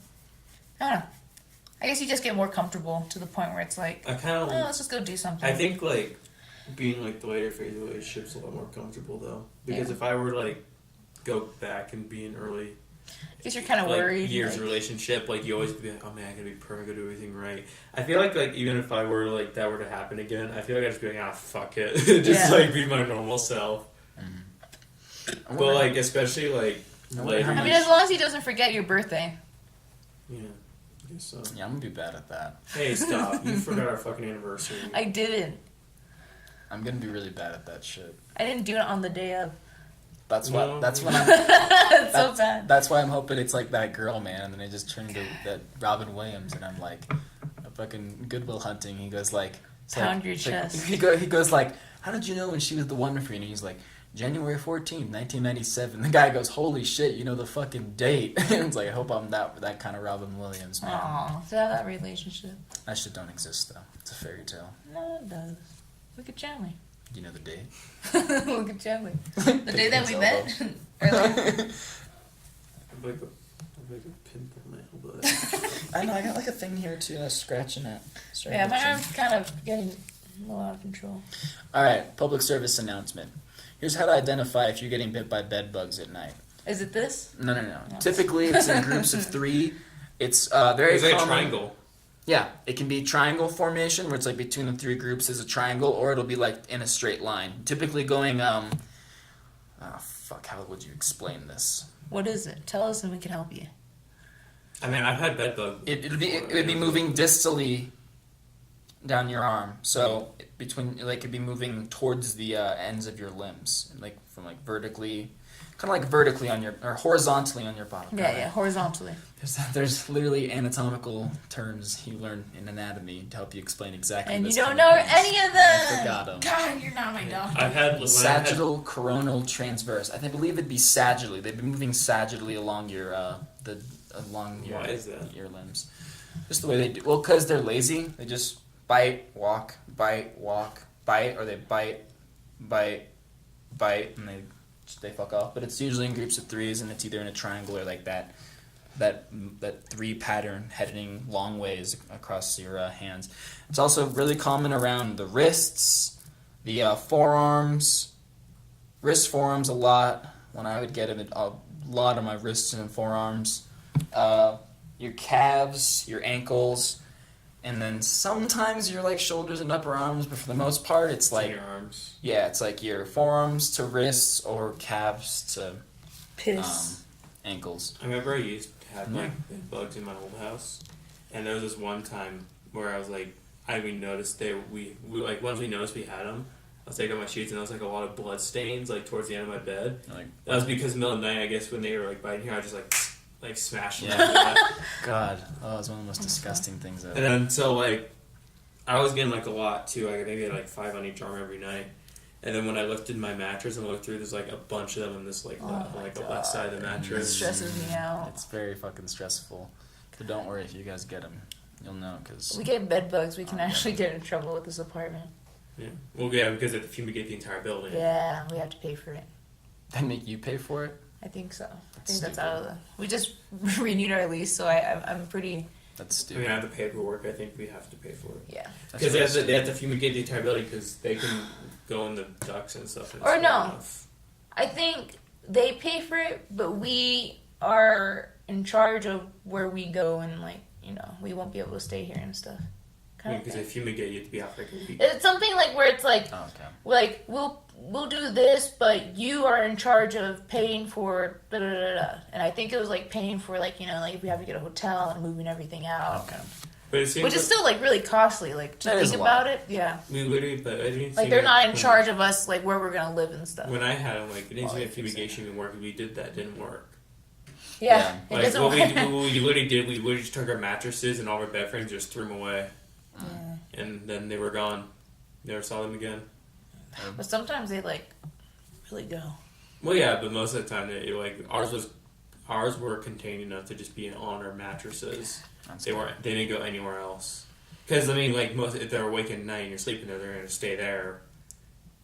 I don't know. I guess you just get more comfortable to the point where it's like, I kind of, let's just go do something. I think, like, being, like, the later phase of the relationship's a lot more comfortable, though. Because if I were to, like, go back and be an early, I guess you're kind of like, worried. years like, relationship, like, you always be like, oh, man, I gotta be perfect, I gotta do everything right. I feel like, even if I were to, like, that were to happen again, I feel like I'd just be like, fuck it. Just, like, be my normal self. But, like, especially, like, later. I mean, as long as he doesn't forget your birthday. Yeah, I guess so. Yeah, I'm gonna be bad at that. Hey, stop. You forgot our fucking anniversary. I didn't. I'm gonna be really bad at that shit. I didn't do it on the day of. That's why. No. That's when I'm. It's so bad. That's why I'm hoping it's like that girl, man, and then it just turned into that Robin Williams, and I'm like, a fucking Goodwill Hunting. He goes like, Pound your like, chest. He goes like, how did you know when she was the one for you? And he's like, January 14th, 1997. The guy goes, holy shit, you know the fucking date. And it's like, I hope I'm that kind of Robin Williams, man. Aw, to have that relationship. That shit don't exist though. It's a fairy tale. No, it does. Look at Chandler. Do you know the date? Look at Chandler. The day that we met. Or like, I'm like a pimple on my elbow. I know. I got like a thing here too. Scratching it. yeah, my arm's kind of getting a little out of control. All right. Public service announcement. Here's how to identify if you're getting bit by bed bugs at night. Is it this? No. Typically, it's in groups of 3. It's very It's like common. a triangle. Yeah, it can be triangle formation, where it's like between the 3 groups is a triangle, or it'll be like in a straight line. Typically going, how would you explain this? What is it? Tell us and we can help you. I mean, I've had bed bug. It would be moving distally down your arm, so between like it'd be moving towards the ends of your limbs, like from like vertically, kind of like vertically on your or horizontally on your bottom. Yeah, horizontally. There's literally anatomical terms you learn in anatomy to help you explain exactly. And you this don't kind of know things. any of them. I forgot 'em. God, you're not my dog. I've had Sagittal coronal transverse. I believe it'd be sagittally. They've been moving sagittally along your Why is that? your limbs. Just the way they do. Well, because they're lazy. They just bite, walk, bite, or they bite, and they fuck off. But it's usually in groups of 3s, and it's either in a triangle or like that 3 pattern heading long ways across your hands. It's also really common around the wrists, the forearms, wrist forearms a lot. When I would get it, a lot of my wrists and forearms, your calves, your ankles, and then sometimes your like shoulders and upper arms. But for the most part, it's like your arms. Yeah, it's like your forearms to wrists or calves to Piss. ankles. I remember I used to have like bed bugs in my old house, and there was this one time where I was like, we noticed we like once we noticed we had them. I was taking out my sheets and there was like a lot of blood stains like towards the end of my bed. Like, That was because in the middle of the night, I guess, when they were like biting here, I just like smashed them. Yeah. God, it's one of the most disgusting things ever. And then so like I was getting like a lot too. I maybe had like 5 on each arm every night. And then when I lifted my mattress and looked through, there's like a bunch of them in this like the left side of the It mattress. stresses me out. It's very fucking stressful. But don't worry, if you guys get them, you'll know because We get bed bugs, we can actually get in trouble with this apartment. Yeah. Well, yeah, because they have to fumigate the entire building. Yeah, we have to pay for it. they make you pay for it. I think so. I think Stupid. that's out of the. We just renewed our lease, so I'm pretty. That's I stupid. mean, I have the paperwork. I think we have to pay for it. Yeah. That's Because really they have to fumigate the entire building because they can go in the ducts and stuff. And Or it's no. not enough. I think they pay for it, but we are in charge of where we go, and like we won't be able to stay here and stuff. Because they fumigate, you have to be out for like a week. It's something like where it's like Oh, okay. like we'll do this, but you are in charge of paying for da da da da. And I think it was like paying for like if we have to get a hotel and moving everything out. Okay. But it seems Which is still like really costly. Like to That is think a lot. about it, yeah. we literally, but it didn't Like seem they're not in when- charge of us, like where we're gonna live and stuff. When I had them, like it didn't seem Oh, like fumigation would work. We did that, didn't work. Yeah, it Like doesn't what work. we literally did, we literally just took our mattresses and all our bed frames, just threw them away, Yeah. and then they were gone. Never saw them again. But sometimes they like really go. Well, yeah, but most of the time, ours were contained enough to just be on our mattresses. That's They good. weren't. They didn't go anywhere else. Because I mean, like most, if they're awake at night and you're sleeping there, they're gonna stay there.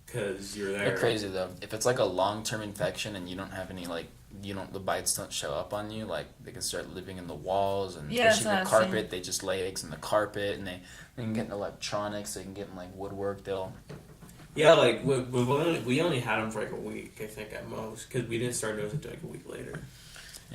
Because you're there. They're crazy though. If it's like a long-term infection and you don't have any the bites don't show up on you, like they can start living in the walls and Yeah, especially the that's what I was carpet. They just lay eggs in the carpet and they can get in electronics. They can get in like woodwork. Yeah, like we only had them for like a week, I think at most, because we didn't start those until like a week later.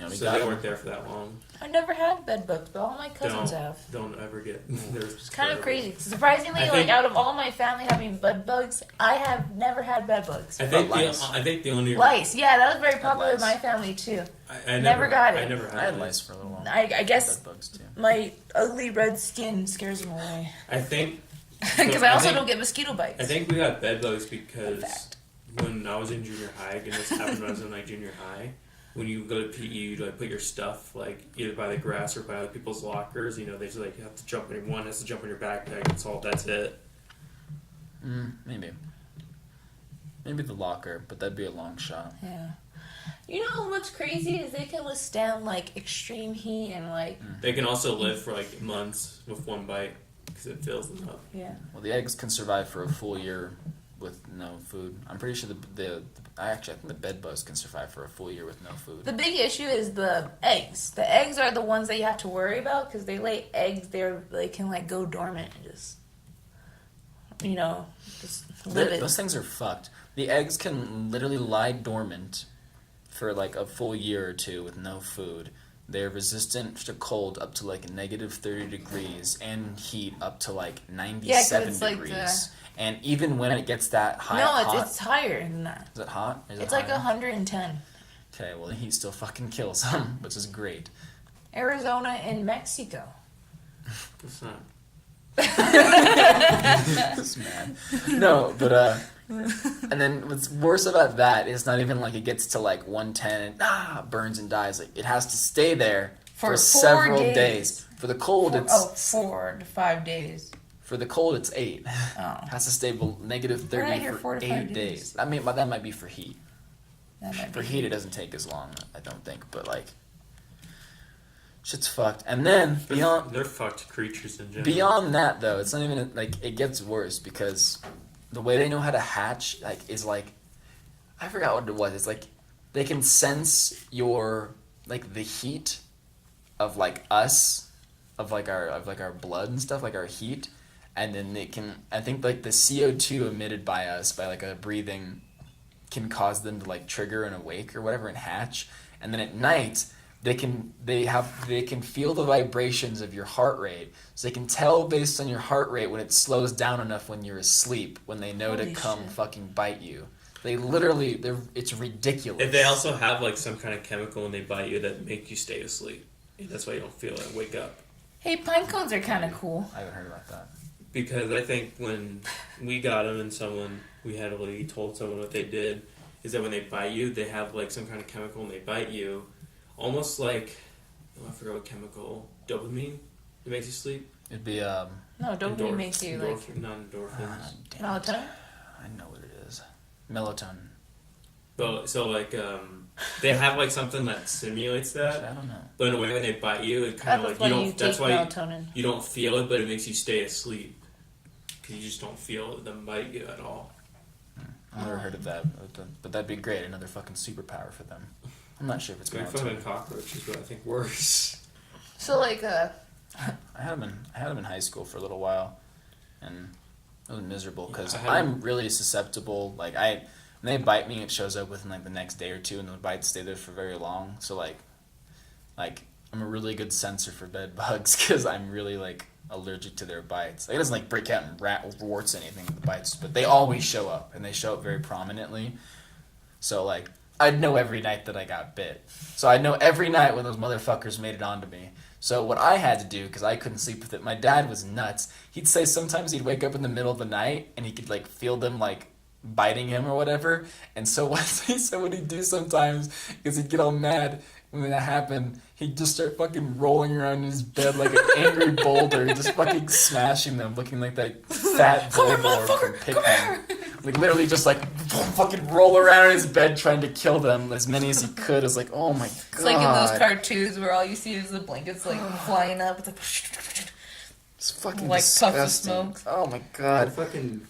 We So got they 'em. weren't there for that long. I never had bed bugs, but all my cousins have. Don't ever get. It's kind of crazy. Surprisingly, I like think- out of all my family having bed bugs, I have never had bed bugs. I think lice. the only Lice, yeah, that was very popular in lice. my family too. I Never got it. I never I had lice for a little while. I guess Bed bugs too. my ugly red skin scares them away. I think Because I also don't get mosquito bites. I think we got bed bugs because fact. when I was in junior high, and this happened when I was in like junior high, when you go to PE, you like put your stuff like either by the grass or by other people's lockers. They just like you have to jump in. One has to jump in your backpack. That's it. Maybe the locker, but that'd be a long shot. Yeah. You know what's crazy is they can withstand like extreme heat and like They can also live for like months with one bite because it fills them up. yeah. Well, the eggs can survive for a full year with no food. I'm pretty sure I think the bed bugs can survive for a full year with no food. The big issue is the eggs. The eggs are the ones that you have to worry about because they lay eggs. They can like go dormant and just live it. Those things are fucked. The eggs can literally lie dormant for like a full year or two with no food. They're resistant to cold up to like -30 degrees and heat up to like 97 it's like degrees. And even when it gets that high, No, hot, it's higher than that. is it hot? Is it It's like higher? 110. Okay, well the heat still fucking kills them, which is great. Arizona and Mexico. It's not. This man. No, but and then what's worse about that is not even like it gets to like 110 and burns and dies. Like it has to stay there For 4 several days. days. For the cold, it's 4 to 5 days. for the cold it's 8. Oh. Has to stay -30 We're not here for 4 to 8 5 days. days. I mean, but that might be for heat. That might For be. heat, it doesn't take as long. I don't think, but like, shit's fucked. And then They're fucked creatures in general. beyond that, though, it's not even like it gets worse because the way they know how to hatch is like I forgot what it was. It's like they can sense your like the heat of like us of our blood and stuff, like our heat, and then they can I think like the CO2 emitted by us by like a breathing can cause them to like trigger and awake or whatever and hatch, and then at night they can feel the vibrations of your heart rate, so they can tell based on your heart rate when it slows down enough when you're asleep, when they know Holy to come shit. fucking bite you. It's ridiculous. If they also have like some kind of chemical when they bite you that make you stay asleep, and that's why you don't feel it. Wake up. Hey, pine cones are kind of cool. I haven't heard about that. Because I think when we got them and we had already told someone what they did, is that when they bite you, they have like some kind of chemical and they bite you, almost like, I forgot what chemical, dopamine, it makes you sleep. It'd be No, dopamine makes you like not endorphins. damn it. melatonin. I know what it is. Melatonin. So like they have like something that simulates Actually, that, I don't know. but in a way when they bite you, it kind of That's like you why you don't. That's take why melatonin. you don't feel it, but it makes you stay asleep because you just don't feel them bite you at all. I've never heard of that, but that'd be great. Another fucking superpower for them. I'm not sure if it's Going melatonin. fucking cockroaches, but I think worse. So like I had them in high school for a little while, and it was miserable because Yeah, I had I'm really susceptible. Like when they bite me, it shows up within like the next day or two, and the bites stay there for very long. So like I'm a really good sensor for bed bugs because I'm really like allergic to their bites. Like, it doesn't like break out in warts or anything with the bites, but they always show up, and they show up very prominently. So like, I'd know every night that I got bit. So I'd know every night when those motherfuckers made it onto me. So what I had to do, because I couldn't sleep with it, my dad was nuts. He'd say sometimes he'd wake up in the middle of the night and he could like feel them like biting him or whatever. And so what he said what he'd do sometimes is he'd get all mad when that happened. He'd just start fucking rolling around in his bed like an angry boulder, just fucking smashing them, looking like that fat Volborg from Pikmin. Like literally just like fucking roll around in his bed trying to kill them as many as he could. It's like, oh my god. It's like in those cartoons where all you see is the blankets like flying up. It's like it's fucking like disgusting. puffs of smoke. Oh my god. I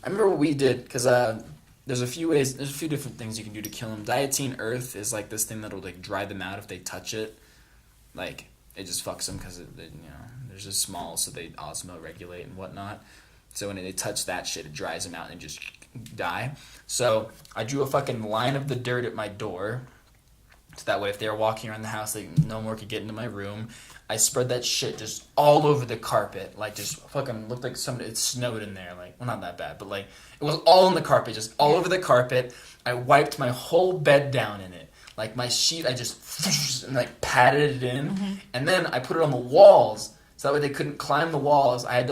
remember what we did, because there's a few different things you can do to kill them. Dietine earth is like this thing that'll like dry them out if they touch it. Like, it just fucks them because they're just small, so they osmoregulate and whatnot. So when they touch that shit, it dries them out and just die. So I drew a fucking line of the dirt at my door, so that way if they were walking around the house, no more could get into my room. I spread that shit just all over the carpet, like just fucking looked like it snowed in there. Like, well, not that bad, but like it was all in the carpet, just all over the carpet. I wiped my whole bed down in it. Like my sheet, I just and like patted it in, and then I put it on the walls so that way they couldn't climb the walls. I had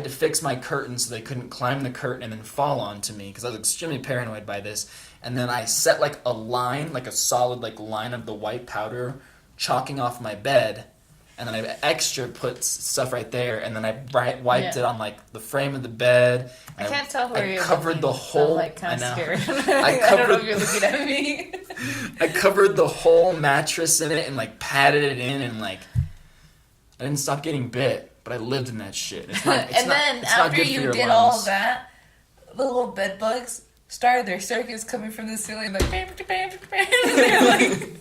to fix my curtains so they couldn't climb the curtain and then fall onto me because I was extremely paranoid by this. And then I set like a line, like a solid like line of the white powder chalking off my bed, and then I extra put stuff right there, and then I wiped it on like the frame of the bed. I can't tell where you're covered looking, the whole. So, like, kind of scared. I don't know if you're looking at me. I covered the whole mattress in it and like patted it in, and like I didn't stop getting bit, but I lived in that shit. Then after you did all of that, the little bed bugs started their circus coming from the ceiling, like bam, bam, bam. They're like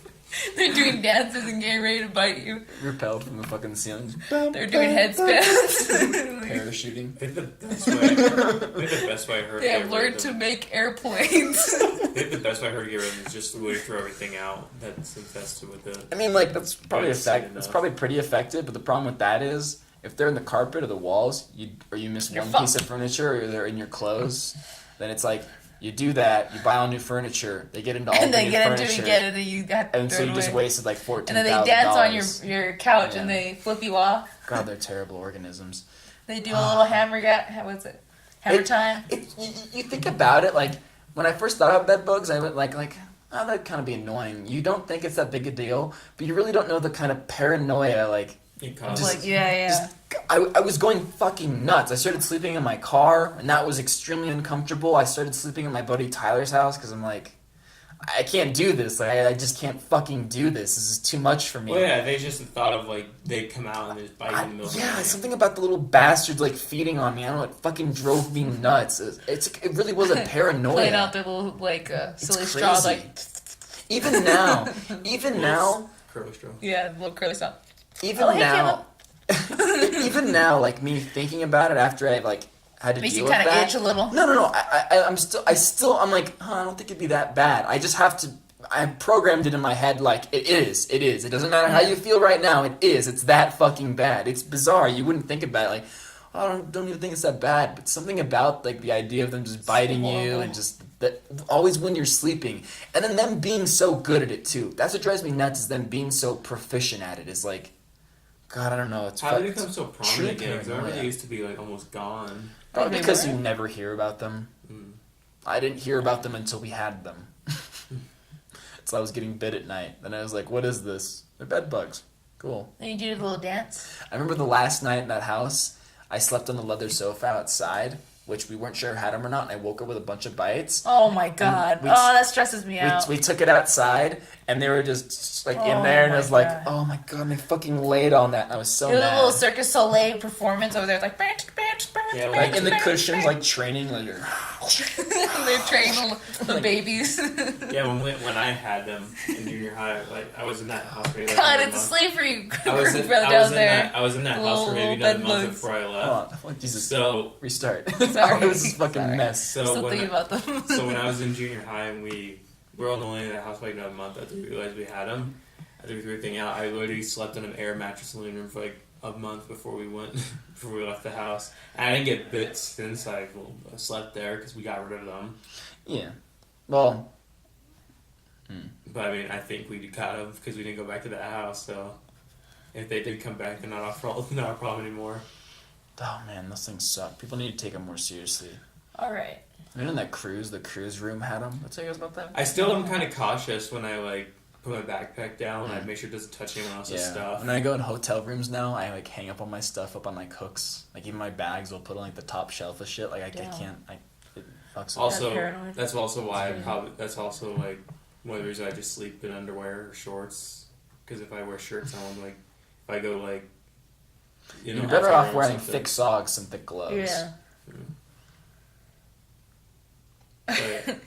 they're doing dances and getting ready to bite you. Repelled from the fucking ceiling. They're doing headstands. Parachuting. I think the best way I heard. They have learned to make airplanes. I think the best way I heard to get rid of them is just the way to throw everything out that's infested with the. I mean, like that's probably That's probably pretty effective, but the problem with that is if they're in the carpet or the walls, you miss one piece of furniture, or they're in your clothes, then it's like. You do that, you buy all new furniture, they get into all the new furniture. And they get into it again, and then you got and so you just wasted like $14,000. And then they dance on your couch, and they flip you off. God, they're terrible organisms. They do a little hammer time? You think about it, like, when I first thought about bed bugs, I went like, oh, that'd kind of be annoying. You don't think it's that big a deal, but you really don't know the kind of paranoia, like... I was going fucking nuts. I started sleeping in my car, and that was extremely uncomfortable. I started sleeping at my buddy Tyler's house because I'm like, I can't do this. Like, I just can't fucking do this. This is too much for me. Well, yeah, they just thought of, like, they'd come out and just bite you in the middle of the night. Yeah, something about the little bastards, like, feeding on me. I don't know, it fucking drove me nuts. It really was a paranoia. Playing out their little, like, silly straw, like... Even now... Curly straw. Yeah, little curly straw. Even now, like me thinking about it after I like had to makes deal you with kind of that. itch a little. No. I'm like, I don't think it'd be that bad. I just have to. I programmed it in my head like it is. It doesn't matter how you feel right now. It is. It's that fucking bad. It's bizarre. You wouldn't think about it like, I don't even think it's that bad. But something about like the idea of them just biting you and just that always when you're sleeping, and then them being so good at it too. That's what drives me nuts. Is them being so proficient at it. It's like. God, I don't know. How did it become so prominent again? Because I remember they used to be like almost gone. Probably because you never hear about them. Mm. I didn't hear about them until we had them. So I was getting bit at night. Then I was like, what is this? They're bed bugs. Cool. And you did a little dance? I remember the last night in that house, I slept on the leather sofa outside, which we weren't sure had them or not, and I woke up with a bunch of bites. Oh my god. That stresses me out. We took it outside, and they were just like in there, and I was like, oh my god, and they fucking laid on that, and I was so mad. It was a little Cirque du Soleil performance over there. It's like, yeah, like in the cushions, like training, like they're training the babies. Yeah, when I had them in junior high, like I was in that house for like God, it's slavery. I was in that house for maybe another month before I left. Oh, Jesus. So restart. Sorry, it was this fucking mess. Still thinking about them. So when I was in junior high and we were only in that house for like another month after we realized we had them, after we threw everything out, I literally slept on an air mattress in the living room for like a month before we left the house. And I didn't get bit since I slept there because we got rid of them. Yeah. Well. But I mean, I think we got them because we didn't go back to that house. So if they did come back, they're not our problem anymore. Oh man, those things suck. People need to take them more seriously. All right. And in that cruise, the cruise room had them. Let's tell you guys about that. I still am kind of cautious when I put my backpack down. I make sure it doesn't touch anyone else's stuff. When I go in hotel rooms now, I hang up all my stuff up on hooks. Even my bags will put on the top shelf of shit. I can't. It fucks up. Also, that's also why that's also one of the reasons I just sleep in underwear or shorts. Because if I wear shirts on, if I go you're better off wearing thick socks and thick gloves. Yeah.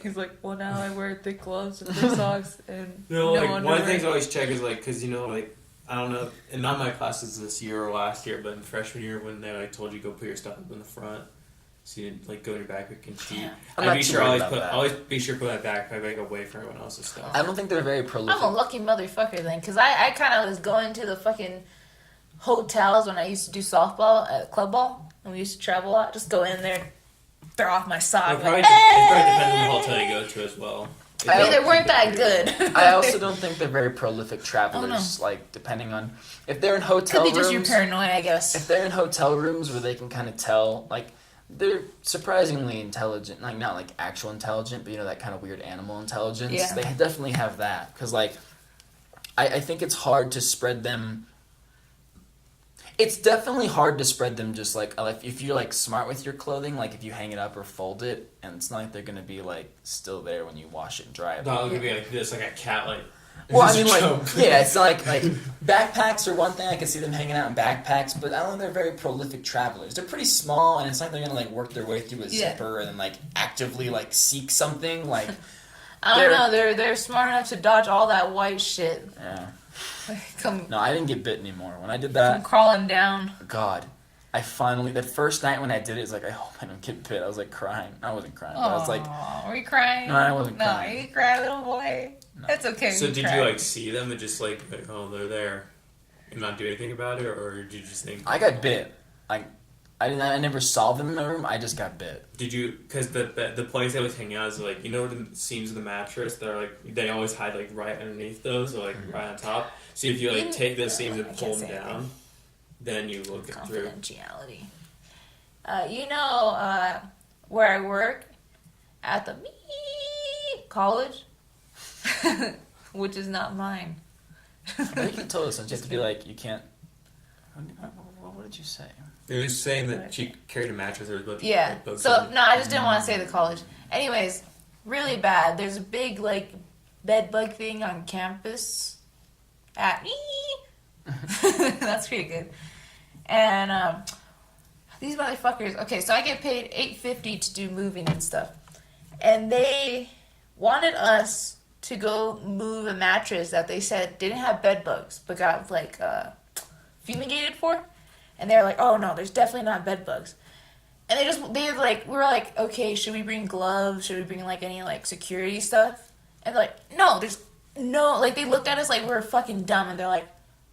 He's like, well, now I wear thick gloves and thick socks and one of the things I always check is because I don't know, in not my classes this year or last year, but in freshman year when they told you go put your stuff up in the front, so you didn't go in your backpack and cheat. Always be sure to put that backpack away from everyone else's stuff. I don't think they're very prolific. I'm a lucky motherfucker then, because I kind of was going to the fucking hotels when I used to do softball at club ball, and we used to travel a lot. Just go in there, throw off my sock. It probably depends on the hotel you go to as well. I mean, they weren't that good. I also don't think they're very prolific travelers. Depending on if they're in hotel rooms. Could be just your paranoia, I guess. If they're in hotel rooms where they can kind of tell, they're surprisingly intelligent. Not actual intelligent, but that kind of weird animal intelligence. Yeah. They definitely have that because I think it's hard to spread them. It's definitely hard to spread them just if you're smart with your clothing, if you hang it up or fold it, and it's not like they're gonna be still there when you wash it and dry it. No, it's gonna be like this, like a cat, Well, I mean, yeah, it's not like backpacks are one thing. I can see them hanging out in backpacks, but I don't think they're very prolific travelers. They're pretty small, and it's not like they're gonna work their way through a zipper and then actively seek something. I don't know. They're smart enough to dodge all that white shit. Yeah. No, I didn't get bit anymore. When I did that, come crawling down. God, I finally the first night when I did it, I hope I don't get bit. I was crying. I wasn't crying, but I was were you crying? No, I wasn't crying. No, you cried, little boy. No. It's okay. So did you see them and just oh, they're there, and not do anything about it, or did you just think? I got bit. I never saw them in my room. I just got bit. Did you? Because the place I was hanging out is the seams of the mattress. They're they always hide right underneath those, or right on top. So if you take those seams and pull them down, then you look it through. Confidentiality. Where I work at the college, which is not mine. You can tell us. You have to be you can't. What did you say? It was saying that she carried a mattress or bugs. Yeah. So no, I just didn't want to say the college. Anyways, really bad. There's a big bed bug thing on campus. At that's pretty good. And these motherfuckers. Okay, so I get paid $8.50 to do moving and stuff, and they wanted us to go move a mattress that they said didn't have bed bugs but got fumigated for. And they're like, oh no, there's definitely not bed bugs. And we were like, okay, should we bring gloves? Should we bring any security stuff? And they're like, no, there's no, they looked at us like we were fucking dumb, and they're like,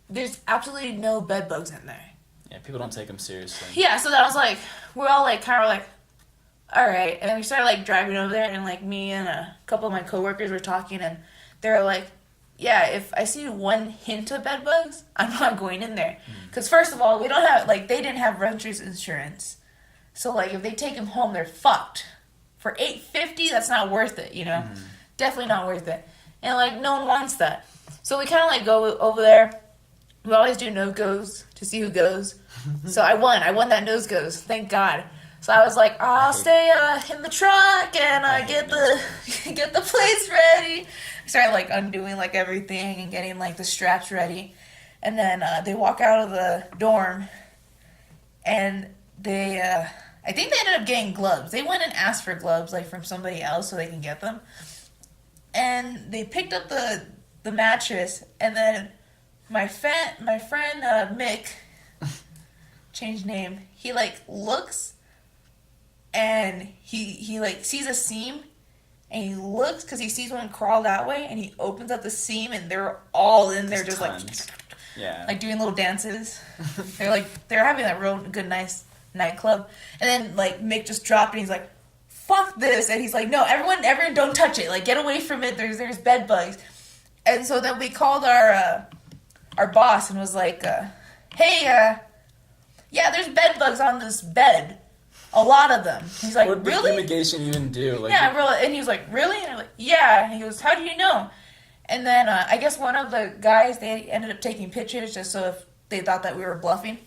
there's absolutely no bed bugs in there. Yeah, people don't take them seriously. Yeah, so that was we're all kind of all right. And then we started driving over there, and me and a couple of my coworkers were talking, and they're like, yeah, if I see one hint of bed bugs, I'm not going in there. Because first of all, we don't have, they didn't have renter's insurance. So, if they take them home, they're fucked. For $8.50, that's not worth it, Definitely not worth it. And, no one wants that. So we kind of, go over there. We always do no-goes to see who goes. So I won. I won that nose-goes. Thank God. So I was like, I'll stay in the truck and get the plates ready. I started undoing everything and getting the straps ready, and then they walk out of the dorm, and they I think they ended up getting gloves. They went and asked for gloves from somebody else so they can get them, and they picked up the mattress, and then my friend Mick, changed name. He looks. And he sees a seam, and he looks because he sees one crawl that way, and he opens up the seam, and they're all in there just Yeah. like doing little dances. They're having that real good, nice nightclub. And then like Mick just dropped and he's like, fuck this. And he's like, no, everyone don't touch it. Like, get away from it. There's bed bugs. And so then we called our boss and was like, hey, yeah, there's bed bugs on this bed. A lot of them. He's like, what really? What did fumigation even do? Like, Yeah, really. And he was like, really? And I'm like, yeah. And he goes, how do you know? And then I guess one of the guys, they ended up taking pictures just so if they thought that we were bluffing.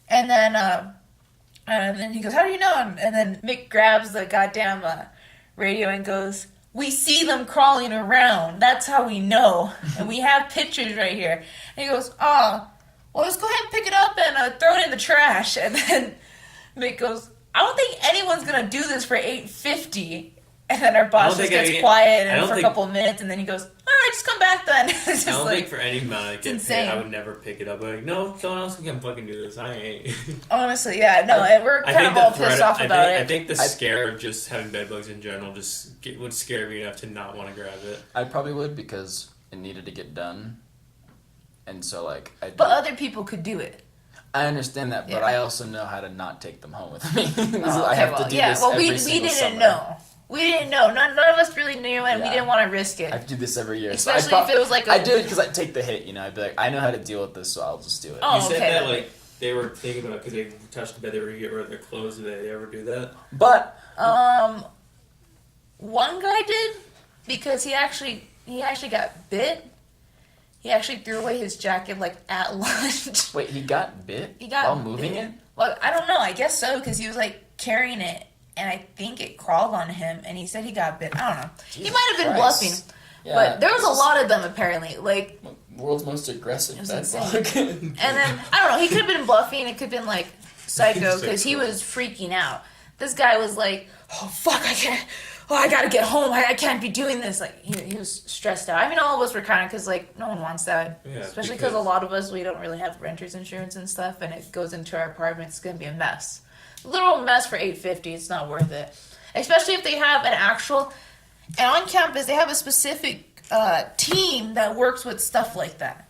And then he goes, how do you know? And then Mick grabs the goddamn radio and goes, we see them crawling around. That's how we know. And we have pictures right here. And he goes, oh, well, let's go ahead and pick it up and throw it in the trash. And then Mick goes, I don't think anyone's going to do this for $8.50. And then our boss just gets quiet and for a couple of minutes. And then he goes, all right, just come back then. It's just I don't like, think for any amount I get paid, insane. I would never pick it up. Like, no, someone else can fucking do this. I ain't. Honestly, yeah, no, we're kind of all pissed off about it. I think the scare of just having bed bugs in general would scare me enough to not want to grab it. I probably would because it needed to get done. And so, like... But other people could do it. I understand that, but Yeah. I also know how to not take them home with me. Oh, I have okay, to do yeah, this well, every we single didn't summer. know. We didn't know. None of us really knew, and we Yeah. didn't want to risk I it. have to do this every year. Especially so if it was like a... I do it because I take the hit, you know. I'd be like, I know how to deal with this, so I'll just do it. Oh, You said okay. that, like, they were thinking about because they touched the bed, they were going to get rid of their clothes. Did they ever do that? But... One guy did, because he actually got bit. He actually threw away his jacket, like, at lunch. Wait, he got bit? He got while moving bit. it? Well, I don't know. I guess so, because he was, like, carrying it, and I think it crawled on him, and he said he got bit. I don't know. He Jesus might have been Christ. bluffing. Yeah, But there was a this is lot of them, apparently. Like, world's most aggressive It was bed insane. bug. and then, I don't know, he could have been bluffing. It could have been, like, psycho, because he was freaking out. This guy was like, oh, fuck, I gotta get home. I can't be doing this. Like, he was stressed out. I mean, all of us were kind of, because, like, no one wants that. Yeah, Especially because a lot of us, we don't really have renter's insurance and stuff, and it goes into our apartment. It's gonna be a mess. Literal mess for $8.50. It's not worth it. Especially if they have an actual, and on campus, they have a specific team that works with stuff like that.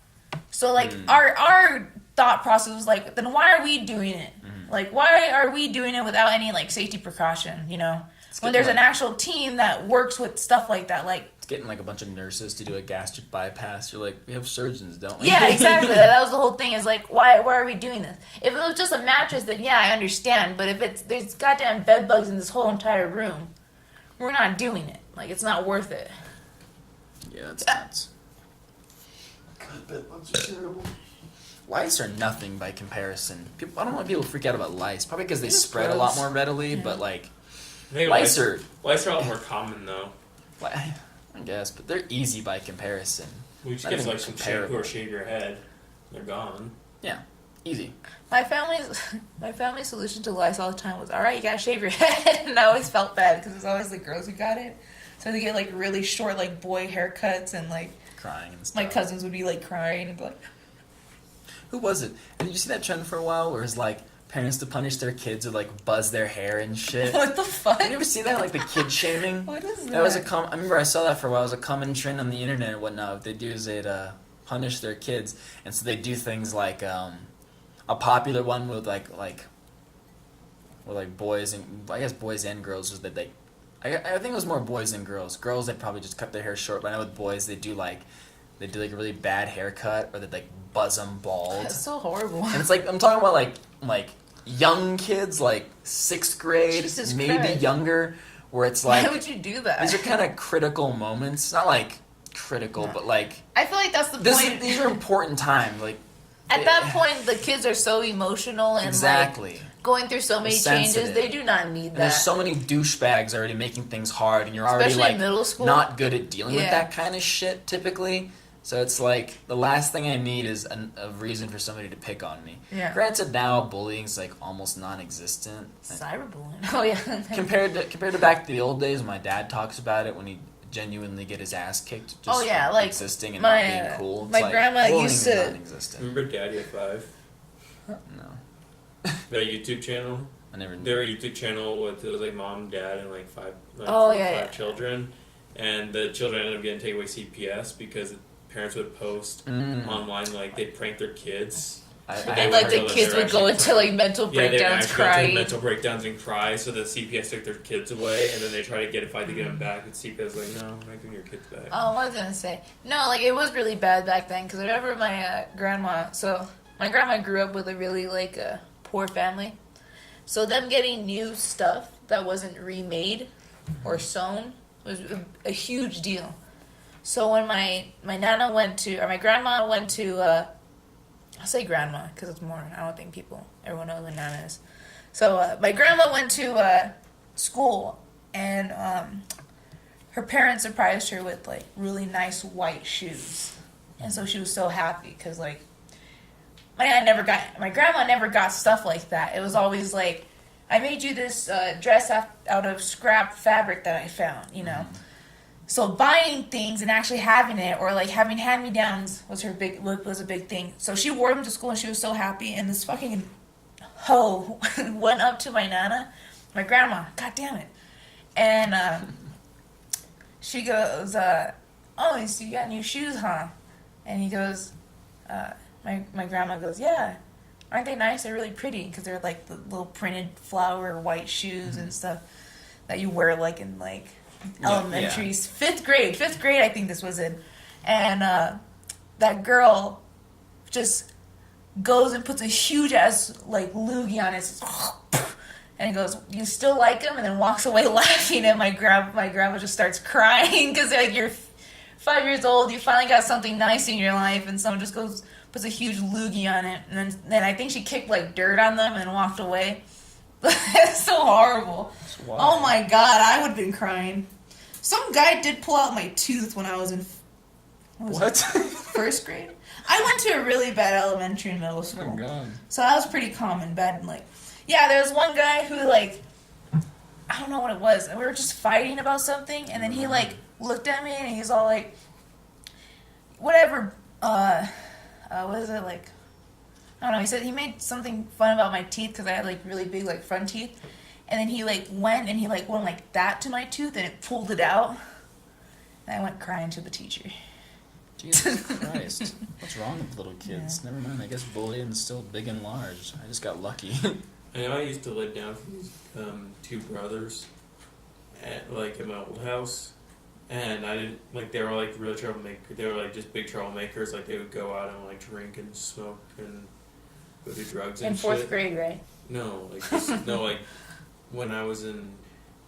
So, like, our thought process was like, then why are we doing it? Like, why are we doing it without any, like, safety precaution, you know? When there's an actual team that works with stuff like that, like... It's getting, like, a bunch of nurses to do a gastric bypass. You're like, we have surgeons, don't we? Yeah, exactly. That was the whole thing, is like, why are we doing this? If it was just a mattress, then yeah, I understand. But if there's goddamn bed bugs in this whole entire room, we're not doing it. Like, it's not worth it. Yeah, that's nuts. God, bed bugs are terrible. Lice are nothing by comparison. I don't know why people freak out about lice. Probably because they spread a lot more readily, but, like... I think Lice are... Lice are a lot more common, though. I guess, but they're easy by comparison. We just Not get even like some comparable. shampoo or shave your head. They're gone. Yeah, easy. My family's solution to lice all the time was, all right, you gotta shave your head. And I always felt bad, because it's always the girls who got it. So they get, like, really short, like, boy haircuts, and, like... Crying and stuff. My cousins would be, like, crying and be like... Who was it? Did you see that trend for a while where it's like parents to punish their kids would like buzz their hair and shit? What the fuck? Did you ever see that? Like the kid shaming? What is that? That was I remember I saw that for a while. It was a common trend on the internet and whatnot. What they do is they'd punish their kids. And so they do things like a popular one with like boys and I guess boys and girls was that I think it was more boys than girls. Girls they probably just cut their hair short, but I know with boys they do like a really bad haircut or they like buzz them bald. That's so horrible. And it's like I'm talking about like young kids, like 6th grade, Jesus maybe Christ. younger, where it's like Why would you do that? these are kind of critical moments. Not like critical, but like I feel like that's the point. these are important times. Like At that point, the kids are so emotional and exactly. like going through so many changes. Sensitive. They do not need And that. there's so many douchebags already making things hard, and you're already Especially in like middle school. not good at dealing with Yeah. that kind of shit typically. So it's like the last thing I need is a reason for somebody to pick on me. Yeah. Granted, now bullying's like almost non-existent. Cyberbullying. Oh yeah. Compared to back to the old days, when my dad talks about it when he genuinely get his ass kicked. Just Oh, yeah, for like, existing and my, not being cool. It's my like, grandma bullying used is to- non-existent. Remember Daddy at 5? No, Their YouTube channel? I never. Their YouTube channel with it was like mom, dad, and like five Oh, yeah, children, and the children ended up getting taken away CPS because parents would post online like they prank their kids. And like the kids would go into like mental breakdowns, crying. Mental breakdowns and cry. So the CPS took their kids away, and then they try to fight to get them back. And CPS like, no, I'm not giving your kids back. Oh, I was gonna say no. Like it was really bad back then because I remember my grandma. So my grandma grew up with a really like poor family. So them getting new stuff that wasn't remade or sewn was a huge deal. So when my grandma went to I'll say grandma because it's more. I don't think everyone knows what nana is. So my grandma went to school, and her parents surprised her with like really nice white shoes, and so she was so happy because like my grandma never got stuff like that. It was always like, I made you this dress out of scrap fabric that I found, you know. So buying things and actually having it, or like having hand-me-downs, was a big thing. So she wore them to school and she was so happy. And this fucking hoe went up to my nana, my grandma, god damn it, and she goes, "Oh, so you got new shoes, huh?" And he goes, my grandma goes, "Yeah, aren't they nice? They're really pretty because they're like the little printed flower white shoes and stuff that you wear like in like." Elementary, fifth grade I think this was in, and that girl just goes and puts a huge ass like loogie on it, and he goes, "You still like him?" and then walks away laughing, and my grandma just starts crying because like you're 5 years old, you finally got something nice in your life, and someone just goes puts a huge loogie on it, and then I think she kicked like dirt on them and walked away. It's so horrible. Oh my god, I would have been crying. Some guy did pull out my tooth when I was in first grade. I went to a really bad elementary and middle school. Oh my god. So that was pretty common. Bad, like, yeah, there was one guy who like, I don't know what it was. We were just fighting about something, and then he like looked at me and he's all like, whatever. What is it like? I don't know. He said he made something fun about my teeth because I had like really big like front teeth, and then he like went like that to my tooth and it pulled it out, and I went crying to the teacher. Jesus Christ! What's wrong with little kids? Yeah. Never mind. I guess bullying's still big and large. I just got lucky. I know I used to live down from these two brothers, at my old house. And I didn't, like, they were, like, real troublemakers. They were, like, just big troublemakers. Like, they would go out and, like, drink and smoke and go do drugs and shit. In 4th grade, right? No, like, when I was in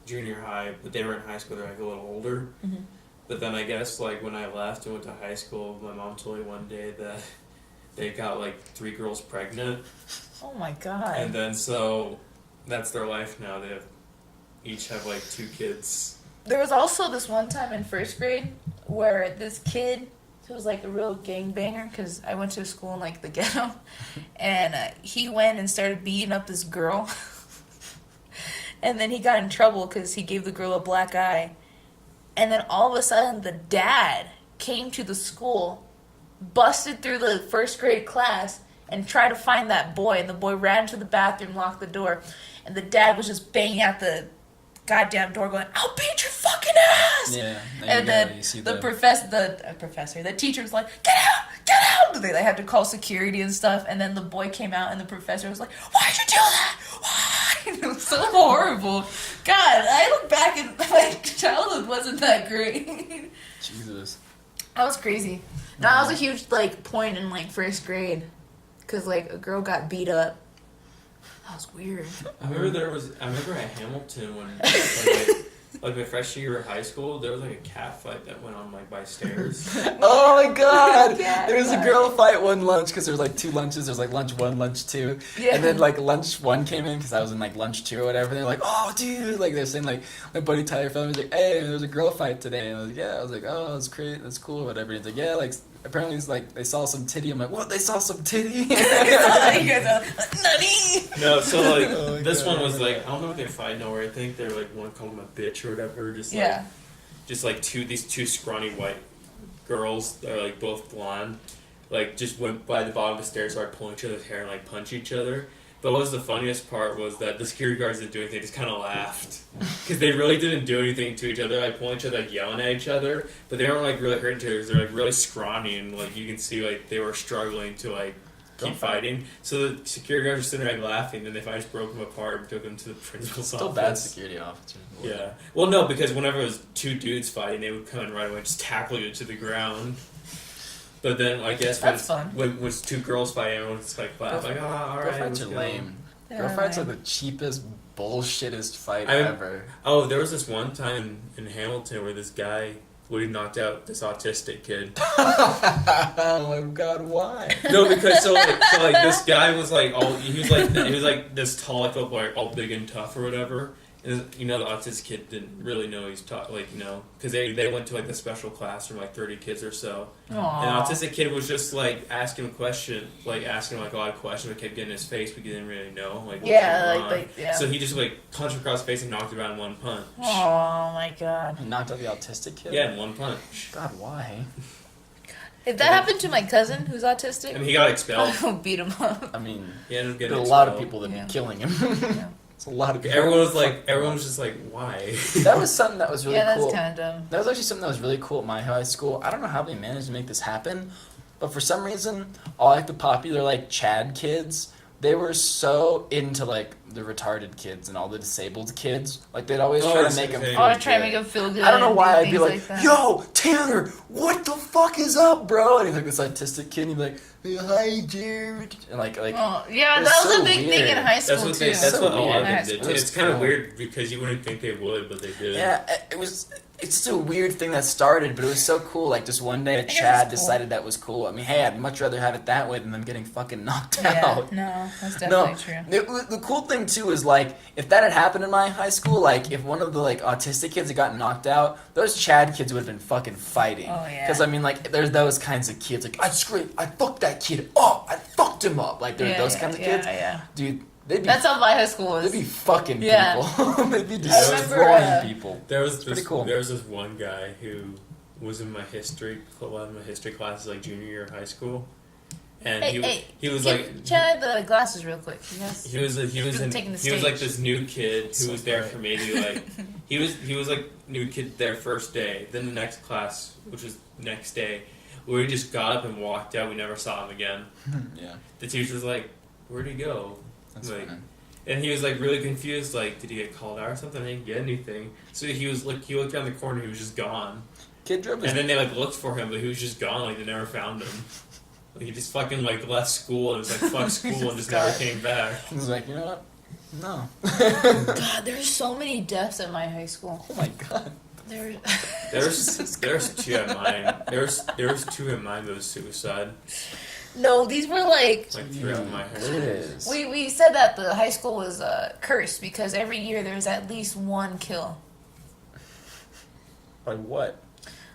junior high, but they were in high school, they're, like, a little older. Mm-hmm. But then I guess, like, when I left and went to high school, my mom told me one day that they got, like, 3 girls pregnant. Oh, my God. And then, so, that's their life now. They each have, like, 2 kids. There was also this one time in 1st grade where this kid, who was like a real gangbanger, because I went to school in like the ghetto, and he went and started beating up this girl. And then he got in trouble because he gave the girl a black eye. And then all of a sudden the dad came to the school, busted through the 1st grade class, and tried to find that boy. And the boy ran to the bathroom, locked the door, and the dad was just banging at the goddamn door going, "I'll beat your fucking ass!" Yeah. And then the teacher was like, "Get out! Get out!" They had to call security and stuff, and then the boy came out and the professor was like, "Why'd you do that? Why?" It was so horrible. God, I look back and my childhood wasn't that great. Jesus. That was crazy. That was a huge like point in like 1st grade, because like a girl got beat up. That was weird. I remember at Hamilton when, like my freshman year of high school, there was like a cat fight that went on like by stairs. Oh my god! There was a girl fight one lunch because there was like 2 lunches. There was like lunch 1, lunch 2, and then like lunch 1 came in because I was in like lunch 2 or whatever. They're like, "Oh, dude!" Like they're saying like my buddy Tyler fell was like, "Hey, there was a girl fight today," and I was like, "Yeah." I was like, "Oh, that's great. That's cool. Whatever." And he's like, "Yeah, like." Apparently it's like they saw some titty. I'm like, what? They saw some titty? You guys are nutty. No, so like this one was like, I don't know if they're fighting or I think they're like one called him a bitch or whatever. Just like these two scrawny white girls that are like both blonde, like just went by the bottom of the stairs, started pulling each other's hair and like punch each other. But what was the funniest part was that the security guards didn't do anything. They just kind of laughed because they really didn't do anything to each other. Like pulling each other, like yelling at each other, but they weren't like really hurting each other. They're like really scrawny and like you can see like they were struggling to like keep fighting. So the security guards were sitting there like laughing. Then they finally just broke them apart and took them to the principal's Still office. bad security officers. Yeah. Well, no, because whenever it was two dudes fighting, they would come in right away and just tackle you to the ground. But then I guess when it was two girls fighting, everyone's like laugh, like, all right. Girl fights are lame. Girl fights are the cheapest, bullshittest fight ever. Oh, there was this one time in Hamilton where this guy would have knocked out this autistic kid. Oh my god, why? No, because so like this guy was like he was like this tall, like all big and tough or whatever. And, you know, the autistic kid didn't really know he's taught, like, you know, because they went to, like, the special class from, like, 30 kids or so. Aww. And the autistic kid was just, like, asking him, like, a lot of questions, but kept getting in his face, but he didn't really know, like, yeah. So he just, like, punched him across the face and knocked him out in one punch. Oh, my God. He knocked out the autistic kid? Yeah, in one punch. God, why? If that happened to my cousin who's autistic, I mean, he got expelled. I would beat him up. I mean, he ended up getting there's expelled. a lot of people that be killing him. Yeah. It's a lot of people. Everyone was just like, why? That was something that was really cool. That's kind of dumb. That was actually something that was really cool at my high school. I don't know how they managed to make this happen, but for some reason, all like the popular like Chad kids, they were so into like the retarded kids and all the disabled kids. Like they'd always try to make them. Try to make them feel good. I don't know why I'd be like "Yo, Tanner, what the fuck is up, bro?" And he's like this autistic kid. And he'd be like, "Hey, hi, dude," and like. Oh, yeah, that was so a big thing in high school too. That's what a lot of them them did. It's kind of weird because you wouldn't think they would, but they did. Yeah, it's just a weird thing that started, but it was so cool. Like, just one day, Chad decided that was cool. I mean, hey, I'd much rather have it that way than them getting fucking knocked out. No, that's definitely true. The cool thing, too, is, like, if that had happened in my high school, like, if one of the, like, autistic kids had gotten knocked out, those Chad kids would have been fucking fighting. Oh, yeah. Because, I mean, like, there's those kinds of kids. Like, I fucked that kid up. I fucked him up. Like, there's those kinds of kids. Yeah. Dude. That's how my high school was. They'd be fucking people. They'd be destroying people. There was pretty cool. There was this one guy who was in one of my history classes, like junior year of high school, and he was like, Chad, the glasses real quick. He was like this new kid who was there for maybe like he was like new kid there first day. Then the next class, which was next day, we just got up and walked out. We never saw him again. Yeah. The teacher was like, "Where'd he go?" That's like, fine. and he was like really confused. Like, did he get called out or something? I didn't get anything. So he looked around the corner. He was just gone. Kid drove his... And then they like looked for him, but he was just gone. Like they never found him. Like, he just fucking like left school and was like fuck school and just never came back. He was like, you know what? No. God, there's so many deaths at my high school. Oh my god. There's two at mine. There's two in mine that was suicide. No, these were like 3 of my high school. We said that the high school was cursed because every year there's at least one kill. Like what?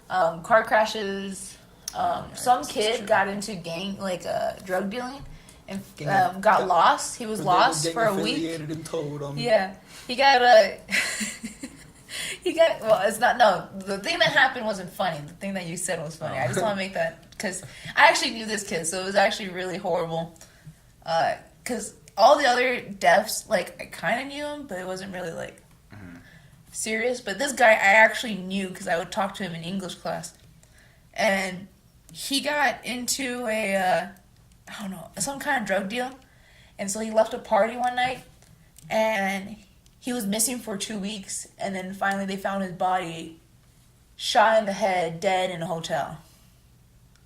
Car crashes. Some kid got into drug dealing and got lost. He was lost for a week. And told him. Yeah, he got well, it's not, no, the thing that happened wasn't funny. The thing that you said was funny. I just want to make that, because I actually knew this kid, so it was actually really horrible. Because all the other deaths, like, I kind of knew him, but it wasn't really, like, serious. But this guy I actually knew because I would talk to him in English class. And he got into I don't know, some kind of drug deal. And so he left a party one night, and he was missing for 2 weeks, and then finally they found his body shot in the head, dead in a hotel.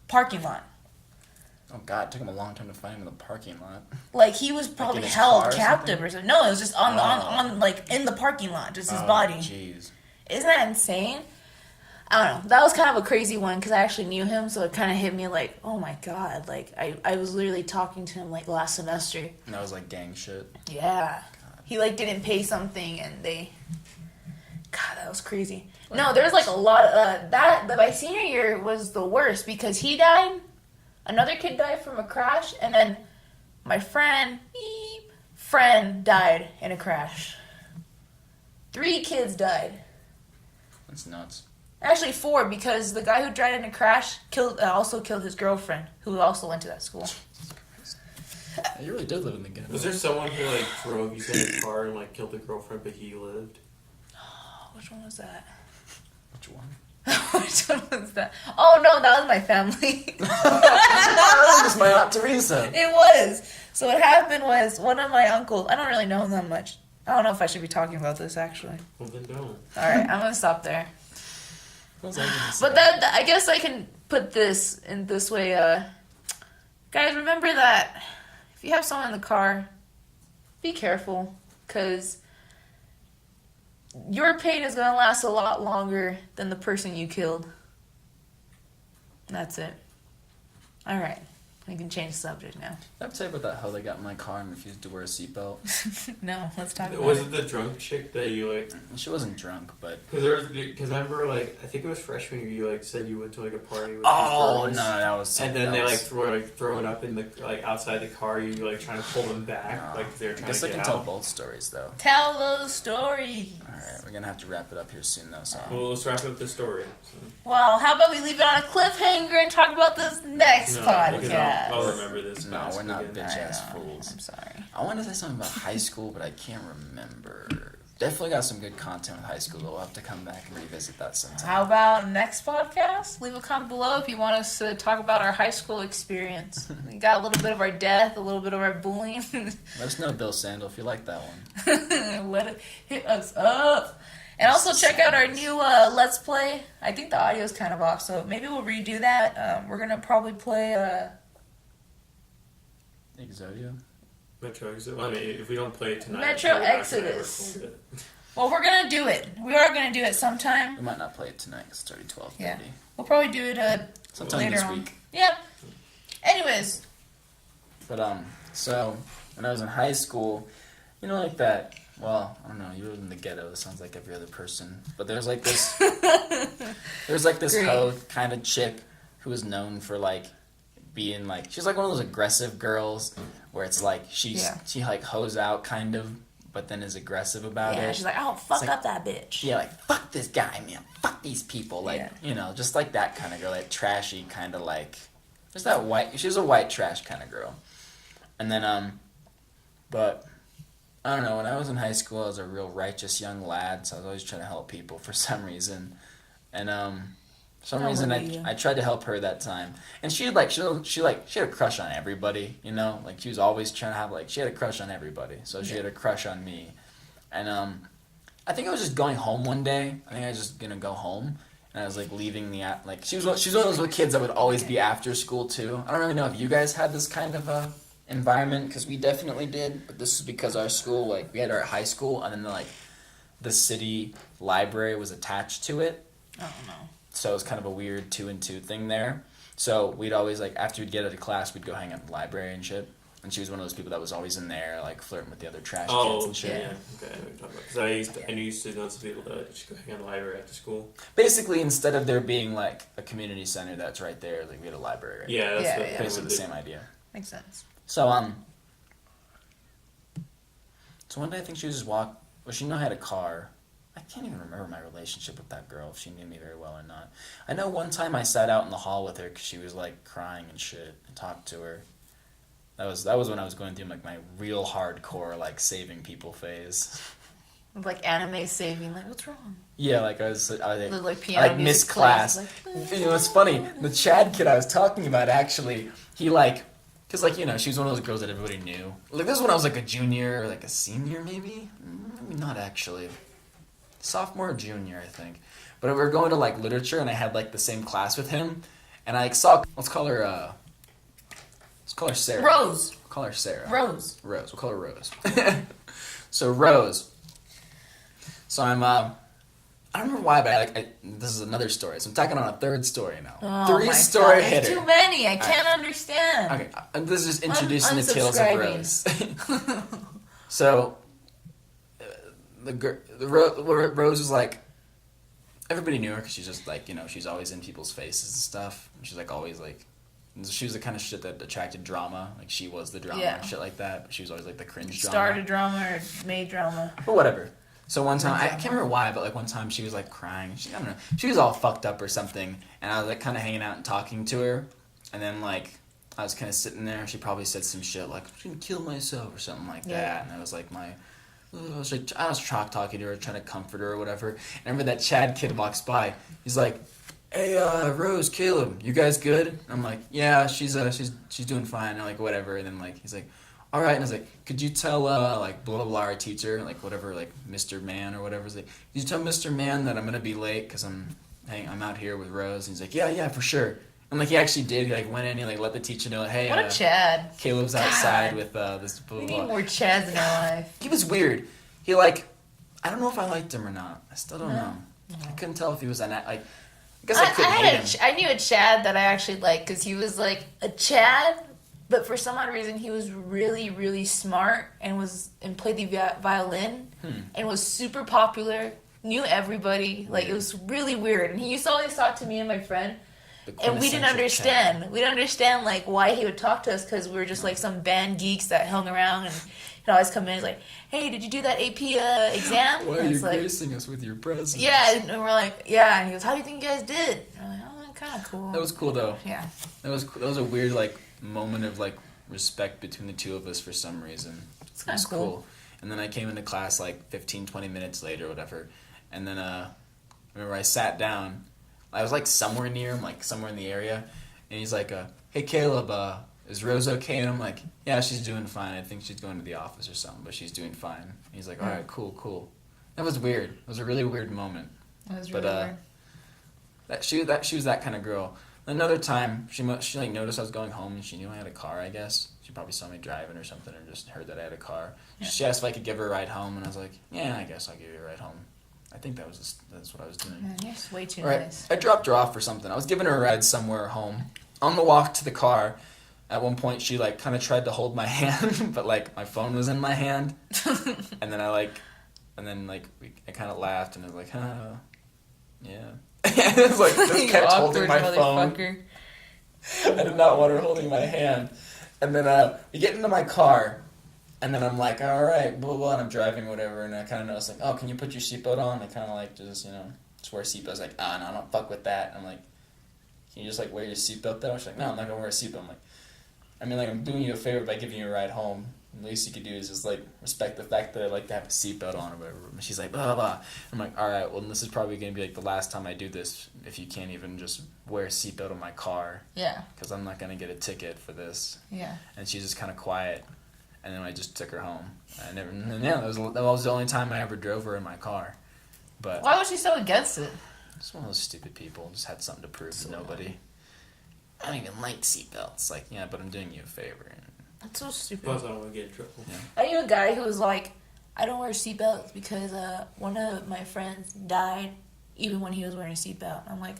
Parking lot. Oh god, it took him a long time to find him in the parking lot. Like, he was probably like held captive or something. No, it was just on like, in the parking lot, just his body. Jeez. Isn't that insane? I don't know. That was kind of a crazy one, because I actually knew him, so it kind of hit me like, oh my god. Like, I was literally talking to him, like, last semester. And that was like gang shit. Yeah. He, like, didn't pay something, and they... God, that was crazy. No, there was, like, a lot of... my senior year was the worst, because he died, another kid died from a crash, and then my friend died in a crash. 3 kids died. That's nuts. Actually, 4, because the guy who died in a crash also killed his girlfriend, who also went to that school. You really did live in the ghetto. Was there someone who like drove you in a car and like killed the girlfriend, but he lived? Which one was that? Which one? Which one was that? Oh no, that was my family. That was my Aunt Teresa. It was. So what happened was one of my uncles. I don't really know him that much. I don't know if I should be talking about this actually. Well, then don't. All right, I'm gonna stop there. What was I gonna say? But then I guess I can put this in this way. Guys, remember that if you have someone in the car, be careful, because your pain is gonna last a lot longer than the person you killed. That's it. All right, we can change the subject now. Did I tell you about that hoe that got in my car and refused to wear a seatbelt? No, let's talk about Was it. it the drunk chick that you like? She wasn't drunk, but... Because I remember like I think it was freshman year. You like said you went to like a party with Oh, these no, girls. that was... And then that they was- were like throwing up in the like outside the car. You like trying to pull them back, like they were I trying guess to I get can out. tell both stories, though. Tell those stories. Alright, we're gonna have to wrap it up here soon, though, so... Well, let's wrap up the story. So. Well, how about we leave it on a cliffhanger and talk about this next No, because podcast? I'll remember this. No, fast we're not again. bitch-ass I know. fools. I'm sorry. I want to say something about high school, but I can't remember. Definitely got some good content with high school, though. We'll have to come back and revisit that sometime. How about next podcast? Leave a comment below if you want us to talk about our high school experience. We got a little bit of our death, a little bit of our bullying. Let us know, Bill Sandel, if you like that one. Let it hit us up. And also check out our new Let's Play. I think the audio is kind of off, so maybe we'll redo that. We're going to probably play... Exodia? Metro Exodus. Well, I mean, if we don't play it tonight, Metro we're not gonna ever Exodus. hold it. Well, we're going to do it. We are going to do it sometime. We might not play it tonight because it's already 12:30. Yeah. We'll probably do it Sometime later this on. week. Yeah. Anyways. But, so, when I was in high school, you know, like that, well, I don't know, you live in the ghetto, it sounds like every other person, but there's like this, Great. hoe kind of chick who was known for, like, being, like, she's like one of those aggressive girls where it's like, she like, hoes out, kind of, but then is aggressive about Yeah, it. she's like, oh, fuck like- up that bitch. Yeah, like, fuck this guy, man, fuck these people, like, you know, just like that kind of girl, like, trashy, kind of like, just that white, she was a white trash kind of girl. And then, but, I don't know, when I was in high school, I was a real righteous young lad, so I was always trying to help people for some reason. And, for some reason, I tried to help her that time. And she had a crush on everybody, you know? Like, she was always trying to have, like, she had a crush on everybody. So she had a crush on me. And, I think I was just going home one day. I think I was just gonna go home. And I was, like, leaving the, like, she was one of those kids that would always be after school, too. I don't really know if you guys had this kind of, environment, because we definitely did, but this is because our school, like, we had our high school, and then, the city library was attached to it. Oh, no. So it was kind of a weird 2-and-2 thing there. So we'd always, like, after we'd get out of class, we'd go hang out in the library and shit. And she was one of those people that was always in there, like, flirting with the other trash kids and shit. Yeah. Okay, I know what you're talking about. Because I used to know some people that just go hang out in the library after school. Basically, instead of there being, like, a community center that's right there, like, we had a library right there. Yeah, that's Yeah, Basically the same idea. Makes sense. So, so one day I think she was just well, she knew I had a car. I can't even remember my relationship with that girl, if she knew me very well or not. I know one time I sat out in the hall with her because she was, like, crying and shit, and talked to her. That was when I was going through, like, my real hardcore, like, saving people phase. Like anime saving, like, what's wrong? Yeah, like, I Like piano music missed plays, class. like, You know, it's funny, the Chad kid I was talking about, actually, he, like, because, like, you know, she was one of those girls that everybody knew. Like, this is when I was, like, a junior or, like, a senior, maybe? Maybe not, actually. Sophomore or junior, I think. But we were going to, like, literature, and I had, like, the same class with him. And I saw, let's call her Sarah. Rose. We'll call her Sarah. Rose. We'll call her Rose. So, Rose. So, I don't remember why, but this is another story. So I'm tacking on a third story now. Oh, my Three-story God, hitter. there's too many. I can't understand. Okay, this is just introducing the tales of Rose. So, Rose was like, everybody knew her because she's just like, you know, she's always in people's faces and stuff. She's like always like, she was the kind of shit that attracted drama. Like she was the drama and shit like that. But she was always like the cringe drama. Started drama or made drama. But whatever. So one time, I can't remember why, but like one time she was like crying. I don't know. She was all fucked up or something. And I was like kind of hanging out and talking to her. And then like I was kind of sitting there. She probably said some shit like, "I'm gonna kill myself" or something like that. And I was like, I was chalk talking to her, trying to comfort her or whatever. And I remember that Chad kid walks by. He's like, "Hey, Rose, Caleb, you guys good?" And I'm like, "Yeah, she's doing fine." And I'm like, whatever. And then like he's like, "All right." And I was like, "Could you tell like blah blah blah our teacher, like whatever, like Mr. Man or whatever?" He's like, "Could you tell Mr. Man that I'm gonna be late because I'm out here with Rose?" And he's like, "Yeah, for sure." And like he actually did. He like went in. He like let the teacher know, "Hey, What a Chad. Caleb's outside with this blah We blah need blah." more Chads in our life. He was weird. He like, I don't know if I liked him or not. I still don't know. No. I couldn't tell if he was like. I guess I couldn't I hate him. I knew a Chad that I actually liked because he was like a Chad, but for some odd reason he was really, really smart and played the violin and was super popular. Knew everybody. Like it was really weird. And he used to always talk to me and my friend. And we didn't understand. Chad. We didn't understand like why he would talk to us because we were just like some band geeks that hung around and he'd always come in. He's like, "Hey, did you do that AP exam?" Why are and you it's like, gracing us with your presence? yeah, and we're like, yeah. And he goes, "How do you think you guys did?" And we're like, "Oh, kind of cool." That was cool though. Yeah. That was a weird like moment of like respect between the two of us for some reason. It's It kind was of cool. And then I came into class like 15, 20 minutes later or whatever. And then remember I sat down. I was like somewhere near him, like somewhere in the area. And he's like, "Hey Caleb, is Rose okay?" And I'm like, "Yeah, she's doing fine. I think she's going to the office or something, but she's doing fine." And he's like, "All right, cool." That was weird. It was a really weird moment. That was really weird. She was that kind of girl. Another time, she like noticed I was going home and she knew I had a car. I guess she probably saw me driving or something, or just heard that I had a car. Yeah. She asked if I could give her a ride home, and I was like, "Yeah, I guess I'll give you a ride home." I think that's what I was doing. Man, you're just way too Right. nice. I dropped her off or something. I was giving her a ride somewhere home. On the walk to the car, at one point she like kind of tried to hold my hand, but like my phone was in my hand, and then I kind of laughed and I was like, yeah. It was like just kept holding my phone. I did not want her holding my hand, and then we get into my car. And then I'm like, all right, blah, blah, and I'm driving, whatever, and I kind of noticed, like, "Oh, can you put your seatbelt on?" I kind of, like, just wear a seatbelt. I was like, no, I don't fuck with that. I'm like, "Can you just, like, wear your seatbelt, though?" She's like, "No, I'm not going to wear a seatbelt." I'm like, I'm doing you a favor by giving you a ride home. The least you could do is just, like, respect the fact that I like to have a seatbelt on or whatever. And she's like, blah, blah. I'm like, all right, well, this is probably going to be, like, the last time I do this if you can't even just wear a seatbelt in my car. Yeah. Because I'm not going to get a ticket for this. Yeah. And she's just kind of quiet. And then I just took her home. That was the only time I ever drove her in my car. But Why was she so against it? just one of those stupid people. Just had something to prove to nobody. I don't even like seatbelts. Like, yeah, but I'm doing you a favor. That's so stupid. Plus, I don't want to get in trouble. Yeah. I knew a guy who was like, "I don't wear seatbelts because one of my friends died even when he was wearing a seatbelt." I'm like,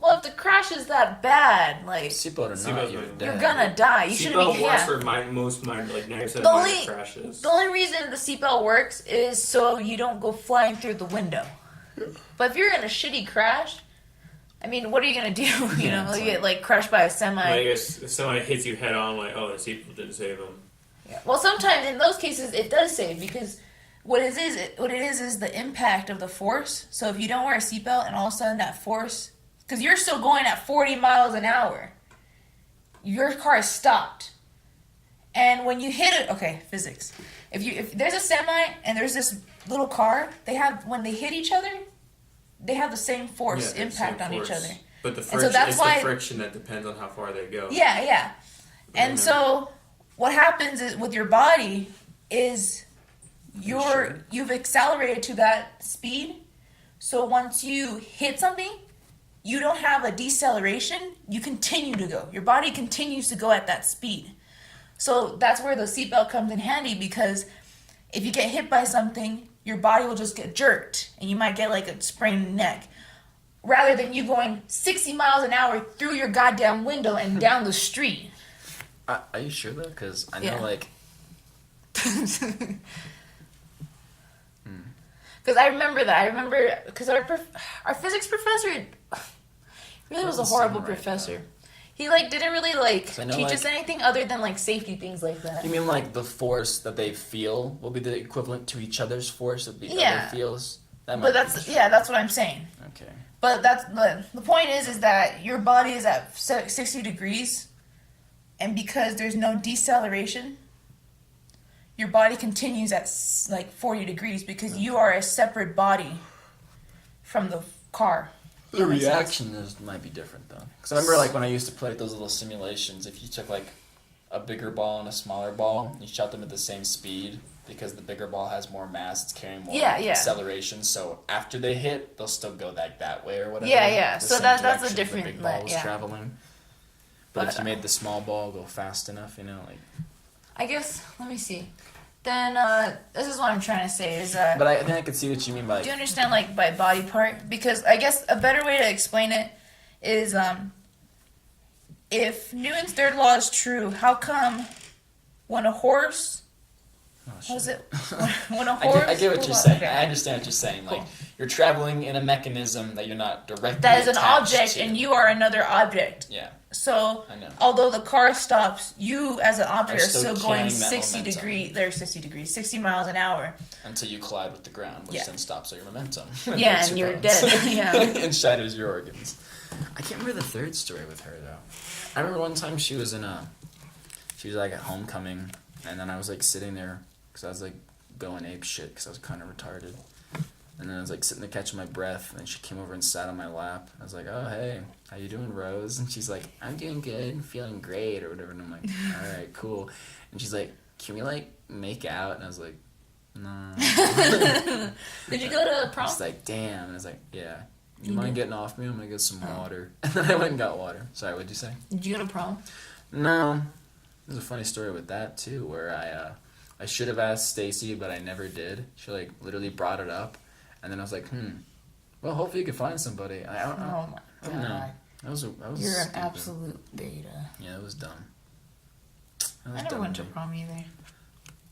well, if the crash is that bad, like, Seatbelt or not, Seatbelt's you're fine. dead. you're gonna die. You shouldn't Seatbelt be. works Yeah. for most minor, like 90% of The minor only- crashes. The only reason the seatbelt works is so you don't go flying through the window. But if you're in a shitty crash, I mean, what are you gonna do? You know, it's you get like crushed by a semi. I guess if someone hits you head on, like, oh, the seatbelt didn't save them. Yeah. Well, sometimes in those cases it does save because what it is the impact of the force. So if you don't wear a seatbelt and all of a sudden that force, because you're still going at 40 miles an hour, your car is stopped, and when you hit it, okay, physics. If there's a semi and there's this little car, when they hit each other, they have the same force Yeah, impact same on each force. other. But the so friction, that's it's why- the friction that depends on how far they go. Yeah. And so what happens is with your body is you've accelerated to that speed. So once you hit something, you don't have a deceleration. You continue to go. Your body continues to go at that speed. So that's where the seatbelt comes in handy because if you get hit by something, your body will just get jerked and you might get like a sprained neck. Rather than you going 60 miles an hour through your goddamn window and down the street. Are you sure though? Because I know Yeah. like Because I remember that. I remember because our physics professor really was a Doesn't horrible seem right, professor. He like didn't really like I know, teach like- us anything other than like safety things like that. you mean like the force that they feel will be the equivalent to each other's force that the Yeah. other feels. That But might that's what I'm saying. be, okay. But that's the point is that your body is at 60 degrees. and because there's no deceleration, your body continues at like 40 degrees because you are a separate body from the car. The reaction might be different though. Because I remember like when I used to play those little simulations, if you took like a bigger ball and a smaller ball, you shot them at the same speed because the bigger ball has more mass, it's carrying more acceleration. So after they hit, they'll still go that way or whatever. Yeah. The So same that's a direction different. the big ball was traveling. But if you made the small ball go fast enough, you know, like. I guess. Let me see. Then this is what I'm trying to say is. But I think I could see what you mean by. Do you understand like by body part? Because I guess a better way to explain it is if Newton's third law is true, how come when a horse. Was it when a horse? I get what you're saying. Okay. I understand what you're saying. Like you're traveling in a mechanism that you're not directly. That is an object, to. And you are another object. Yeah. So although the car stops, you as an object are still going 60 miles an hour. Until you collide with the ground, which then stops all your momentum. And you're dead. And shatters your organs. I can't remember the third story with her though. I remember one time she was like at homecoming, and then I was like sitting there because I was like going ape shit because I was kind of retarded. And then I was like sitting there catching my breath, and then she came over and sat on my lap. I was like, "Oh hey, how you doing, Rose?" And she's like, "I'm doing good, feeling great," or whatever. And I'm like, "All right, cool." And she's like, "Can we like make out?" And I was like, "No." Did you go to prom? She's like, "Damn." And I was like, "Yeah." You mind getting off me? I'm gonna get some water. And then I went and got water. Sorry, what'd you say? Did you go to prom? No. There's a funny story with that too, where I should have asked Stacy, but I never did. She like literally brought it up. And then I was like, well, hopefully you can find somebody. I don't know. That was You're stupid. an absolute beta. Yeah, that was dumb. I never went to prom either.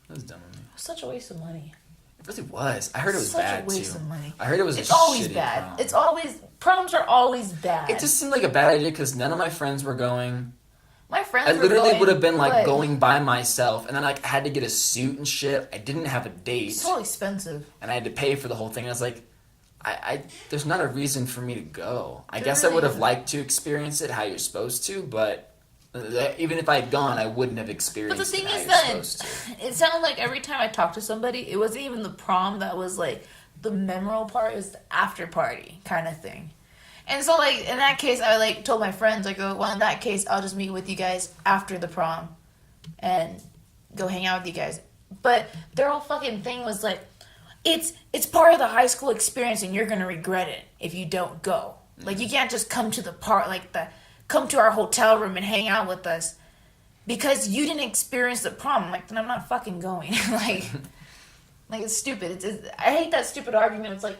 That was dumb of me. Such a waste of money. It really was. I heard it was bad too. Such a waste of money. I heard it was It's always shitty bad. prom. It's always, proms are always bad. It just seemed like a bad idea because none of my friends were going. My friends I were literally going, would have been like but going by myself, and then like I had to get a suit and shit. I didn't have a date. It's so expensive. And I had to pay for the whole thing. I was like, I there's not a reason for me to go. I There guess I really would have isn't. liked to experience it how you're supposed to, but even if I had gone, I wouldn't have But experienced the thing it how is you're that supposed to. it sounded like every time I talked to somebody, it wasn't even the prom that was like the memorable part. It was the after party kind of thing. And so like in that case, I like told my friends, I go, well, in that case, I'll just meet with you guys after the prom and go hang out with you guys. But their whole fucking thing was like, it's part of the high school experience, and you're gonna regret it if you don't go. Like you can't just come to the come to our hotel room and hang out with us because you didn't experience the prom. I'm like, then I'm not fucking going. like it's stupid. I hate that stupid argument. It's like,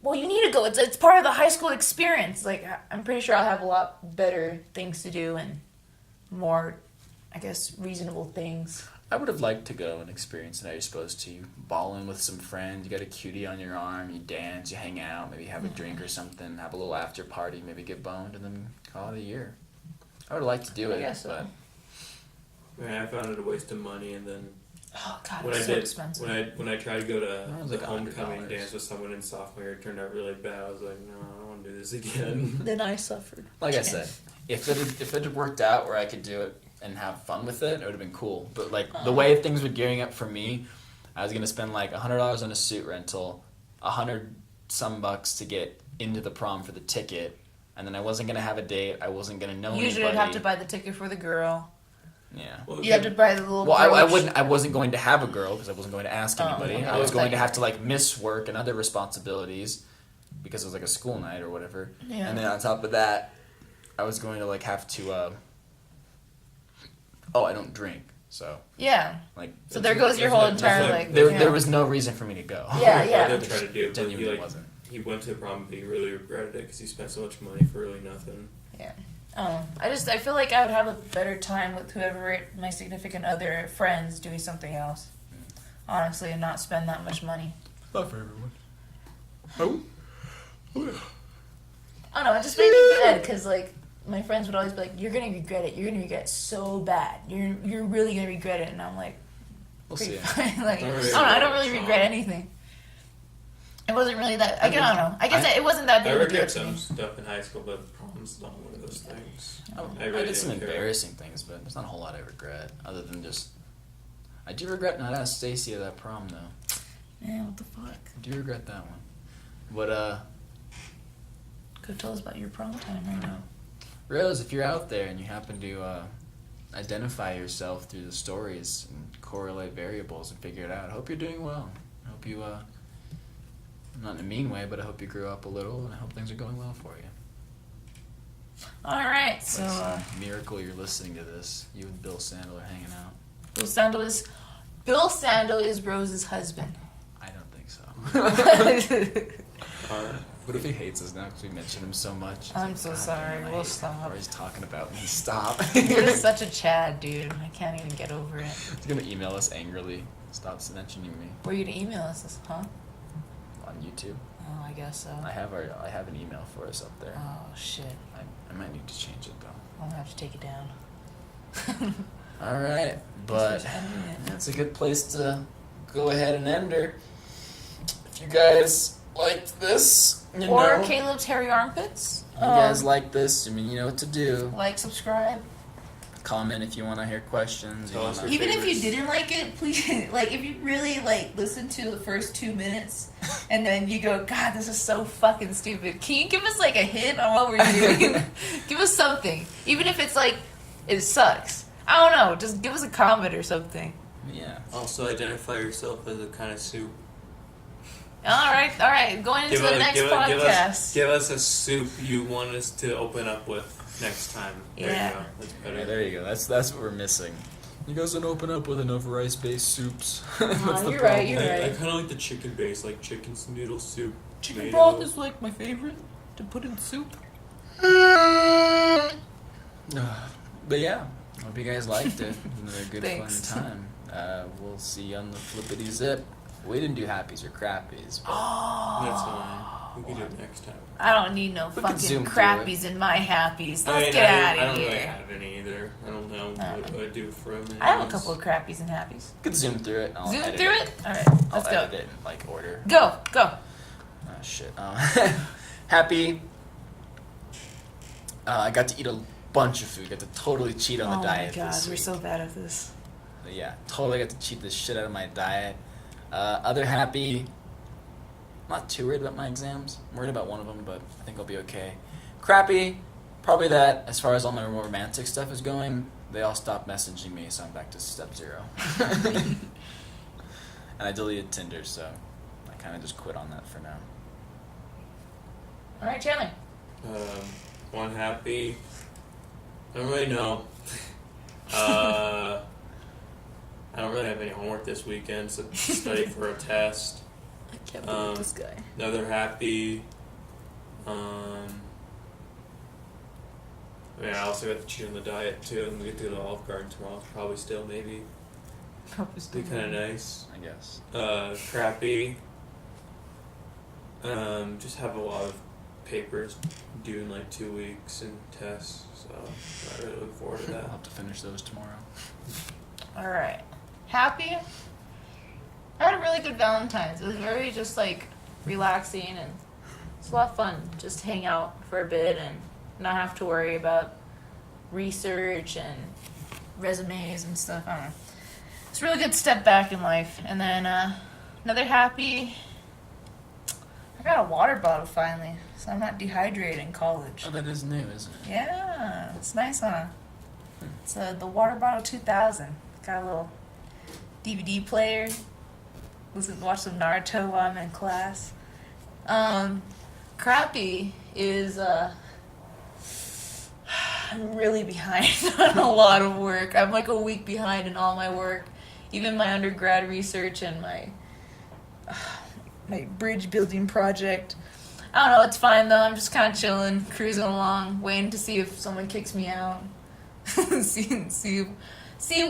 well, you need to go. It's part of the high school experience. Like I'm pretty sure I'll have a lot better things to do and more, I guess, reasonable things. I would have liked to go and experience it how you're supposed to. You ball in with some friends, you got a cutie on your arm, you dance, you hang out, maybe have a drink or something, have a little after party, maybe get boned, and then call it a year. I would have liked to do it, guess so. but I found it a waste of money, and then Oh god, when it's I so did, expensive. when I tried to go to That was the like homecoming $100. dance with someone in sophomore year, it turned out really bad. I was like, no, I don't want to do this again. Then I suffered. like I said, if it had worked out where I could do it and have fun with it, it would have been cool. But like the way things were gearing up for me, I was gonna spend like $100 on a suit rental, $100 some bucks to get into the prom for the ticket, and then I wasn't gonna have a date. I wasn't gonna know Usually, anybody. I'd have to buy the ticket for the girl. Yeah. Well, You have to buy the little. Well, I brooch. wouldn't. I wasn't going to have a girl because I wasn't going to ask anybody. okay. I was I going to thought have to like miss work and other responsibilities because it was like a school night or whatever. Yeah. And then on top of that, I was going to like have to. I don't drink, so Yeah. like. So there goes your whole entire like. There, yeah. there was no reason for me to go. Yeah, I yeah. did try to do it, but Genuinely wasn't. he went to the prom, but he really regretted it because he spent so much money for really nothing. Yeah. I feel like I would have a better time with whoever my significant other friends doing something else. Honestly, and not spend that much money. Not for everyone. Oh. I don't know. It just made me mad because like my friends would always be like, "You're gonna regret it. You're gonna regret it so bad. You're really gonna regret it." And I'm like, We'll pretty see. fine. Like, Don't I really don't know. I don't regret really it. regret anything. It wasn't really that. I don't know. I guess it wasn't that I big of a deal regret to me. some stuff in high school, but prom It's not one of those things. I really did some didn't care. embarrassing things, but there's not a whole lot I regret, other than just... I do regret not asking Stacy at that prom, though. Man, what the fuck? I do regret that one. But, Go tell us about your prom time right now. Rose, if you're out there and you happen to identify yourself through the stories and correlate variables and figure it out, I hope you're doing well. I hope you, not in a mean way, but I hope you grew up a little, and I hope things are going well for you. Alright, so, It's a miracle you're listening to this. You and Bill Sandler are hanging out. Bill Sandler is Rose's husband. I don't think so. What if he hates us now because we mention him so much? I'm so sorry. We'll stop. Or he's talking about me. Stop. You're such a Chad, dude. I can't even get over it. He's gonna email us angrily. Stop mentioning me Where are you to email us, huh? on YouTube. Oh, I guess so. I have an email for us up there. Oh, shit. I might need to change it though. I'll have to take it down. All right, but Just ending it. that's a good place to go ahead and end her. If you guys liked this, you Or know, Caleb's hairy armpits. you guys like this, I mean, you know what to do. Like, subscribe. Comment if you want to hear questions. Tell us your Even if you favorites. didn't like it, please, like, if you really, like, listen to the first 2 minutes and then you go, God, this is so fucking stupid, can you give us, like, a hint on what we're doing? Give us something. Even if it's, like, it sucks. I don't know. Just give us a comment or something. Yeah. Also, identify yourself as a kind of soup. All right. Going into the next podcast. Give us a soup you want us to open up with next time. There Yeah. you go. That's better. Yeah, there you go. That's what we're missing. You guys don't open up with enough rice-based soups. That's Oh, the you're right, problem. you're I right. kind of like the chicken base, like chicken noodle soup. Chicken Tomato. broth is, like, my favorite to put in soup. But yeah, hope you guys liked it. It was another good Thanks. fun time. We'll see you on the flippity zip. We didn't do happies or crappies. But That's fine. We can do it next time. I don't need no could fucking zoom through crappies in my happies. Let's I get out I of don't really here. have any either. I don't know what I do for them. I have a couple of crappies and happies. you could zoom through it. I'll Zoom edit through it? Alright, I'll let's go. edit it in like order. Go. Oh shit. Happy. I got to eat a bunch of food. Got to totally cheat on Oh the my diet god, this we're week. so bad at this. Yeah, totally got to cheat the shit out of my diet. Other happy, not too worried about my exams. I'm worried about one of them, but I think I'll be okay. Crappy, probably that as far as all my romantic stuff is going, they all stopped messaging me, so I'm back to step 0. And I deleted Tinder, so I kind of just quit on that for now. Alright, Chandler. One happy. I don't really know. I don't really have any homework this weekend, so study for a test. I can't believe this guy. Another happy. Yeah, I also got to cheat on the diet too, and we get to go to Olive Garden tomorrow. Probably still, maybe. Be kind of nice. I guess. Crappy. Just have a lot of papers due in like 2 weeks and tests, so I really look forward to I'll that. have to finish those tomorrow. Alright. Happy? I had a really good Valentine's. It was very just like relaxing and it's a lot of fun. Just hang out for a bit and not have to worry about research and resumes and stuff. I don't know. It's a really good step back in life. And then another happy. I got a water bottle finally, so I'm not dehydrated in college. Oh, that is new, isn't it? Yeah, it's nice, huh? It's the Water Bottle 2000. Got a little DVD player. Watch some Naruto while I'm in class. Crappy is I'm really behind on a lot of work. I'm like a week behind in all my work, even my undergrad research and my bridge building project. I don't know, it's fine though. I'm just kind of chilling, cruising along, waiting to see if someone kicks me out. see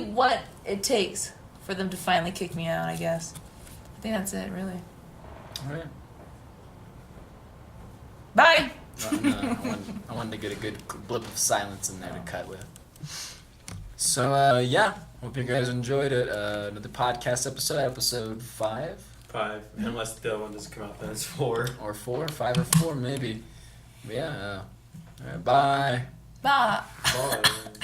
what it takes for them to finally kick me out, I guess. I think that's it, really. All right. Bye! I wanted to get a good blip of silence in there to cut with. So, yeah. Hope you guys enjoyed it. Another podcast episode 5. 5, unless the other one doesn't come out, then it's 4. Or 4, 5 or 4 maybe. But yeah, All right, bye. Bye. Bye.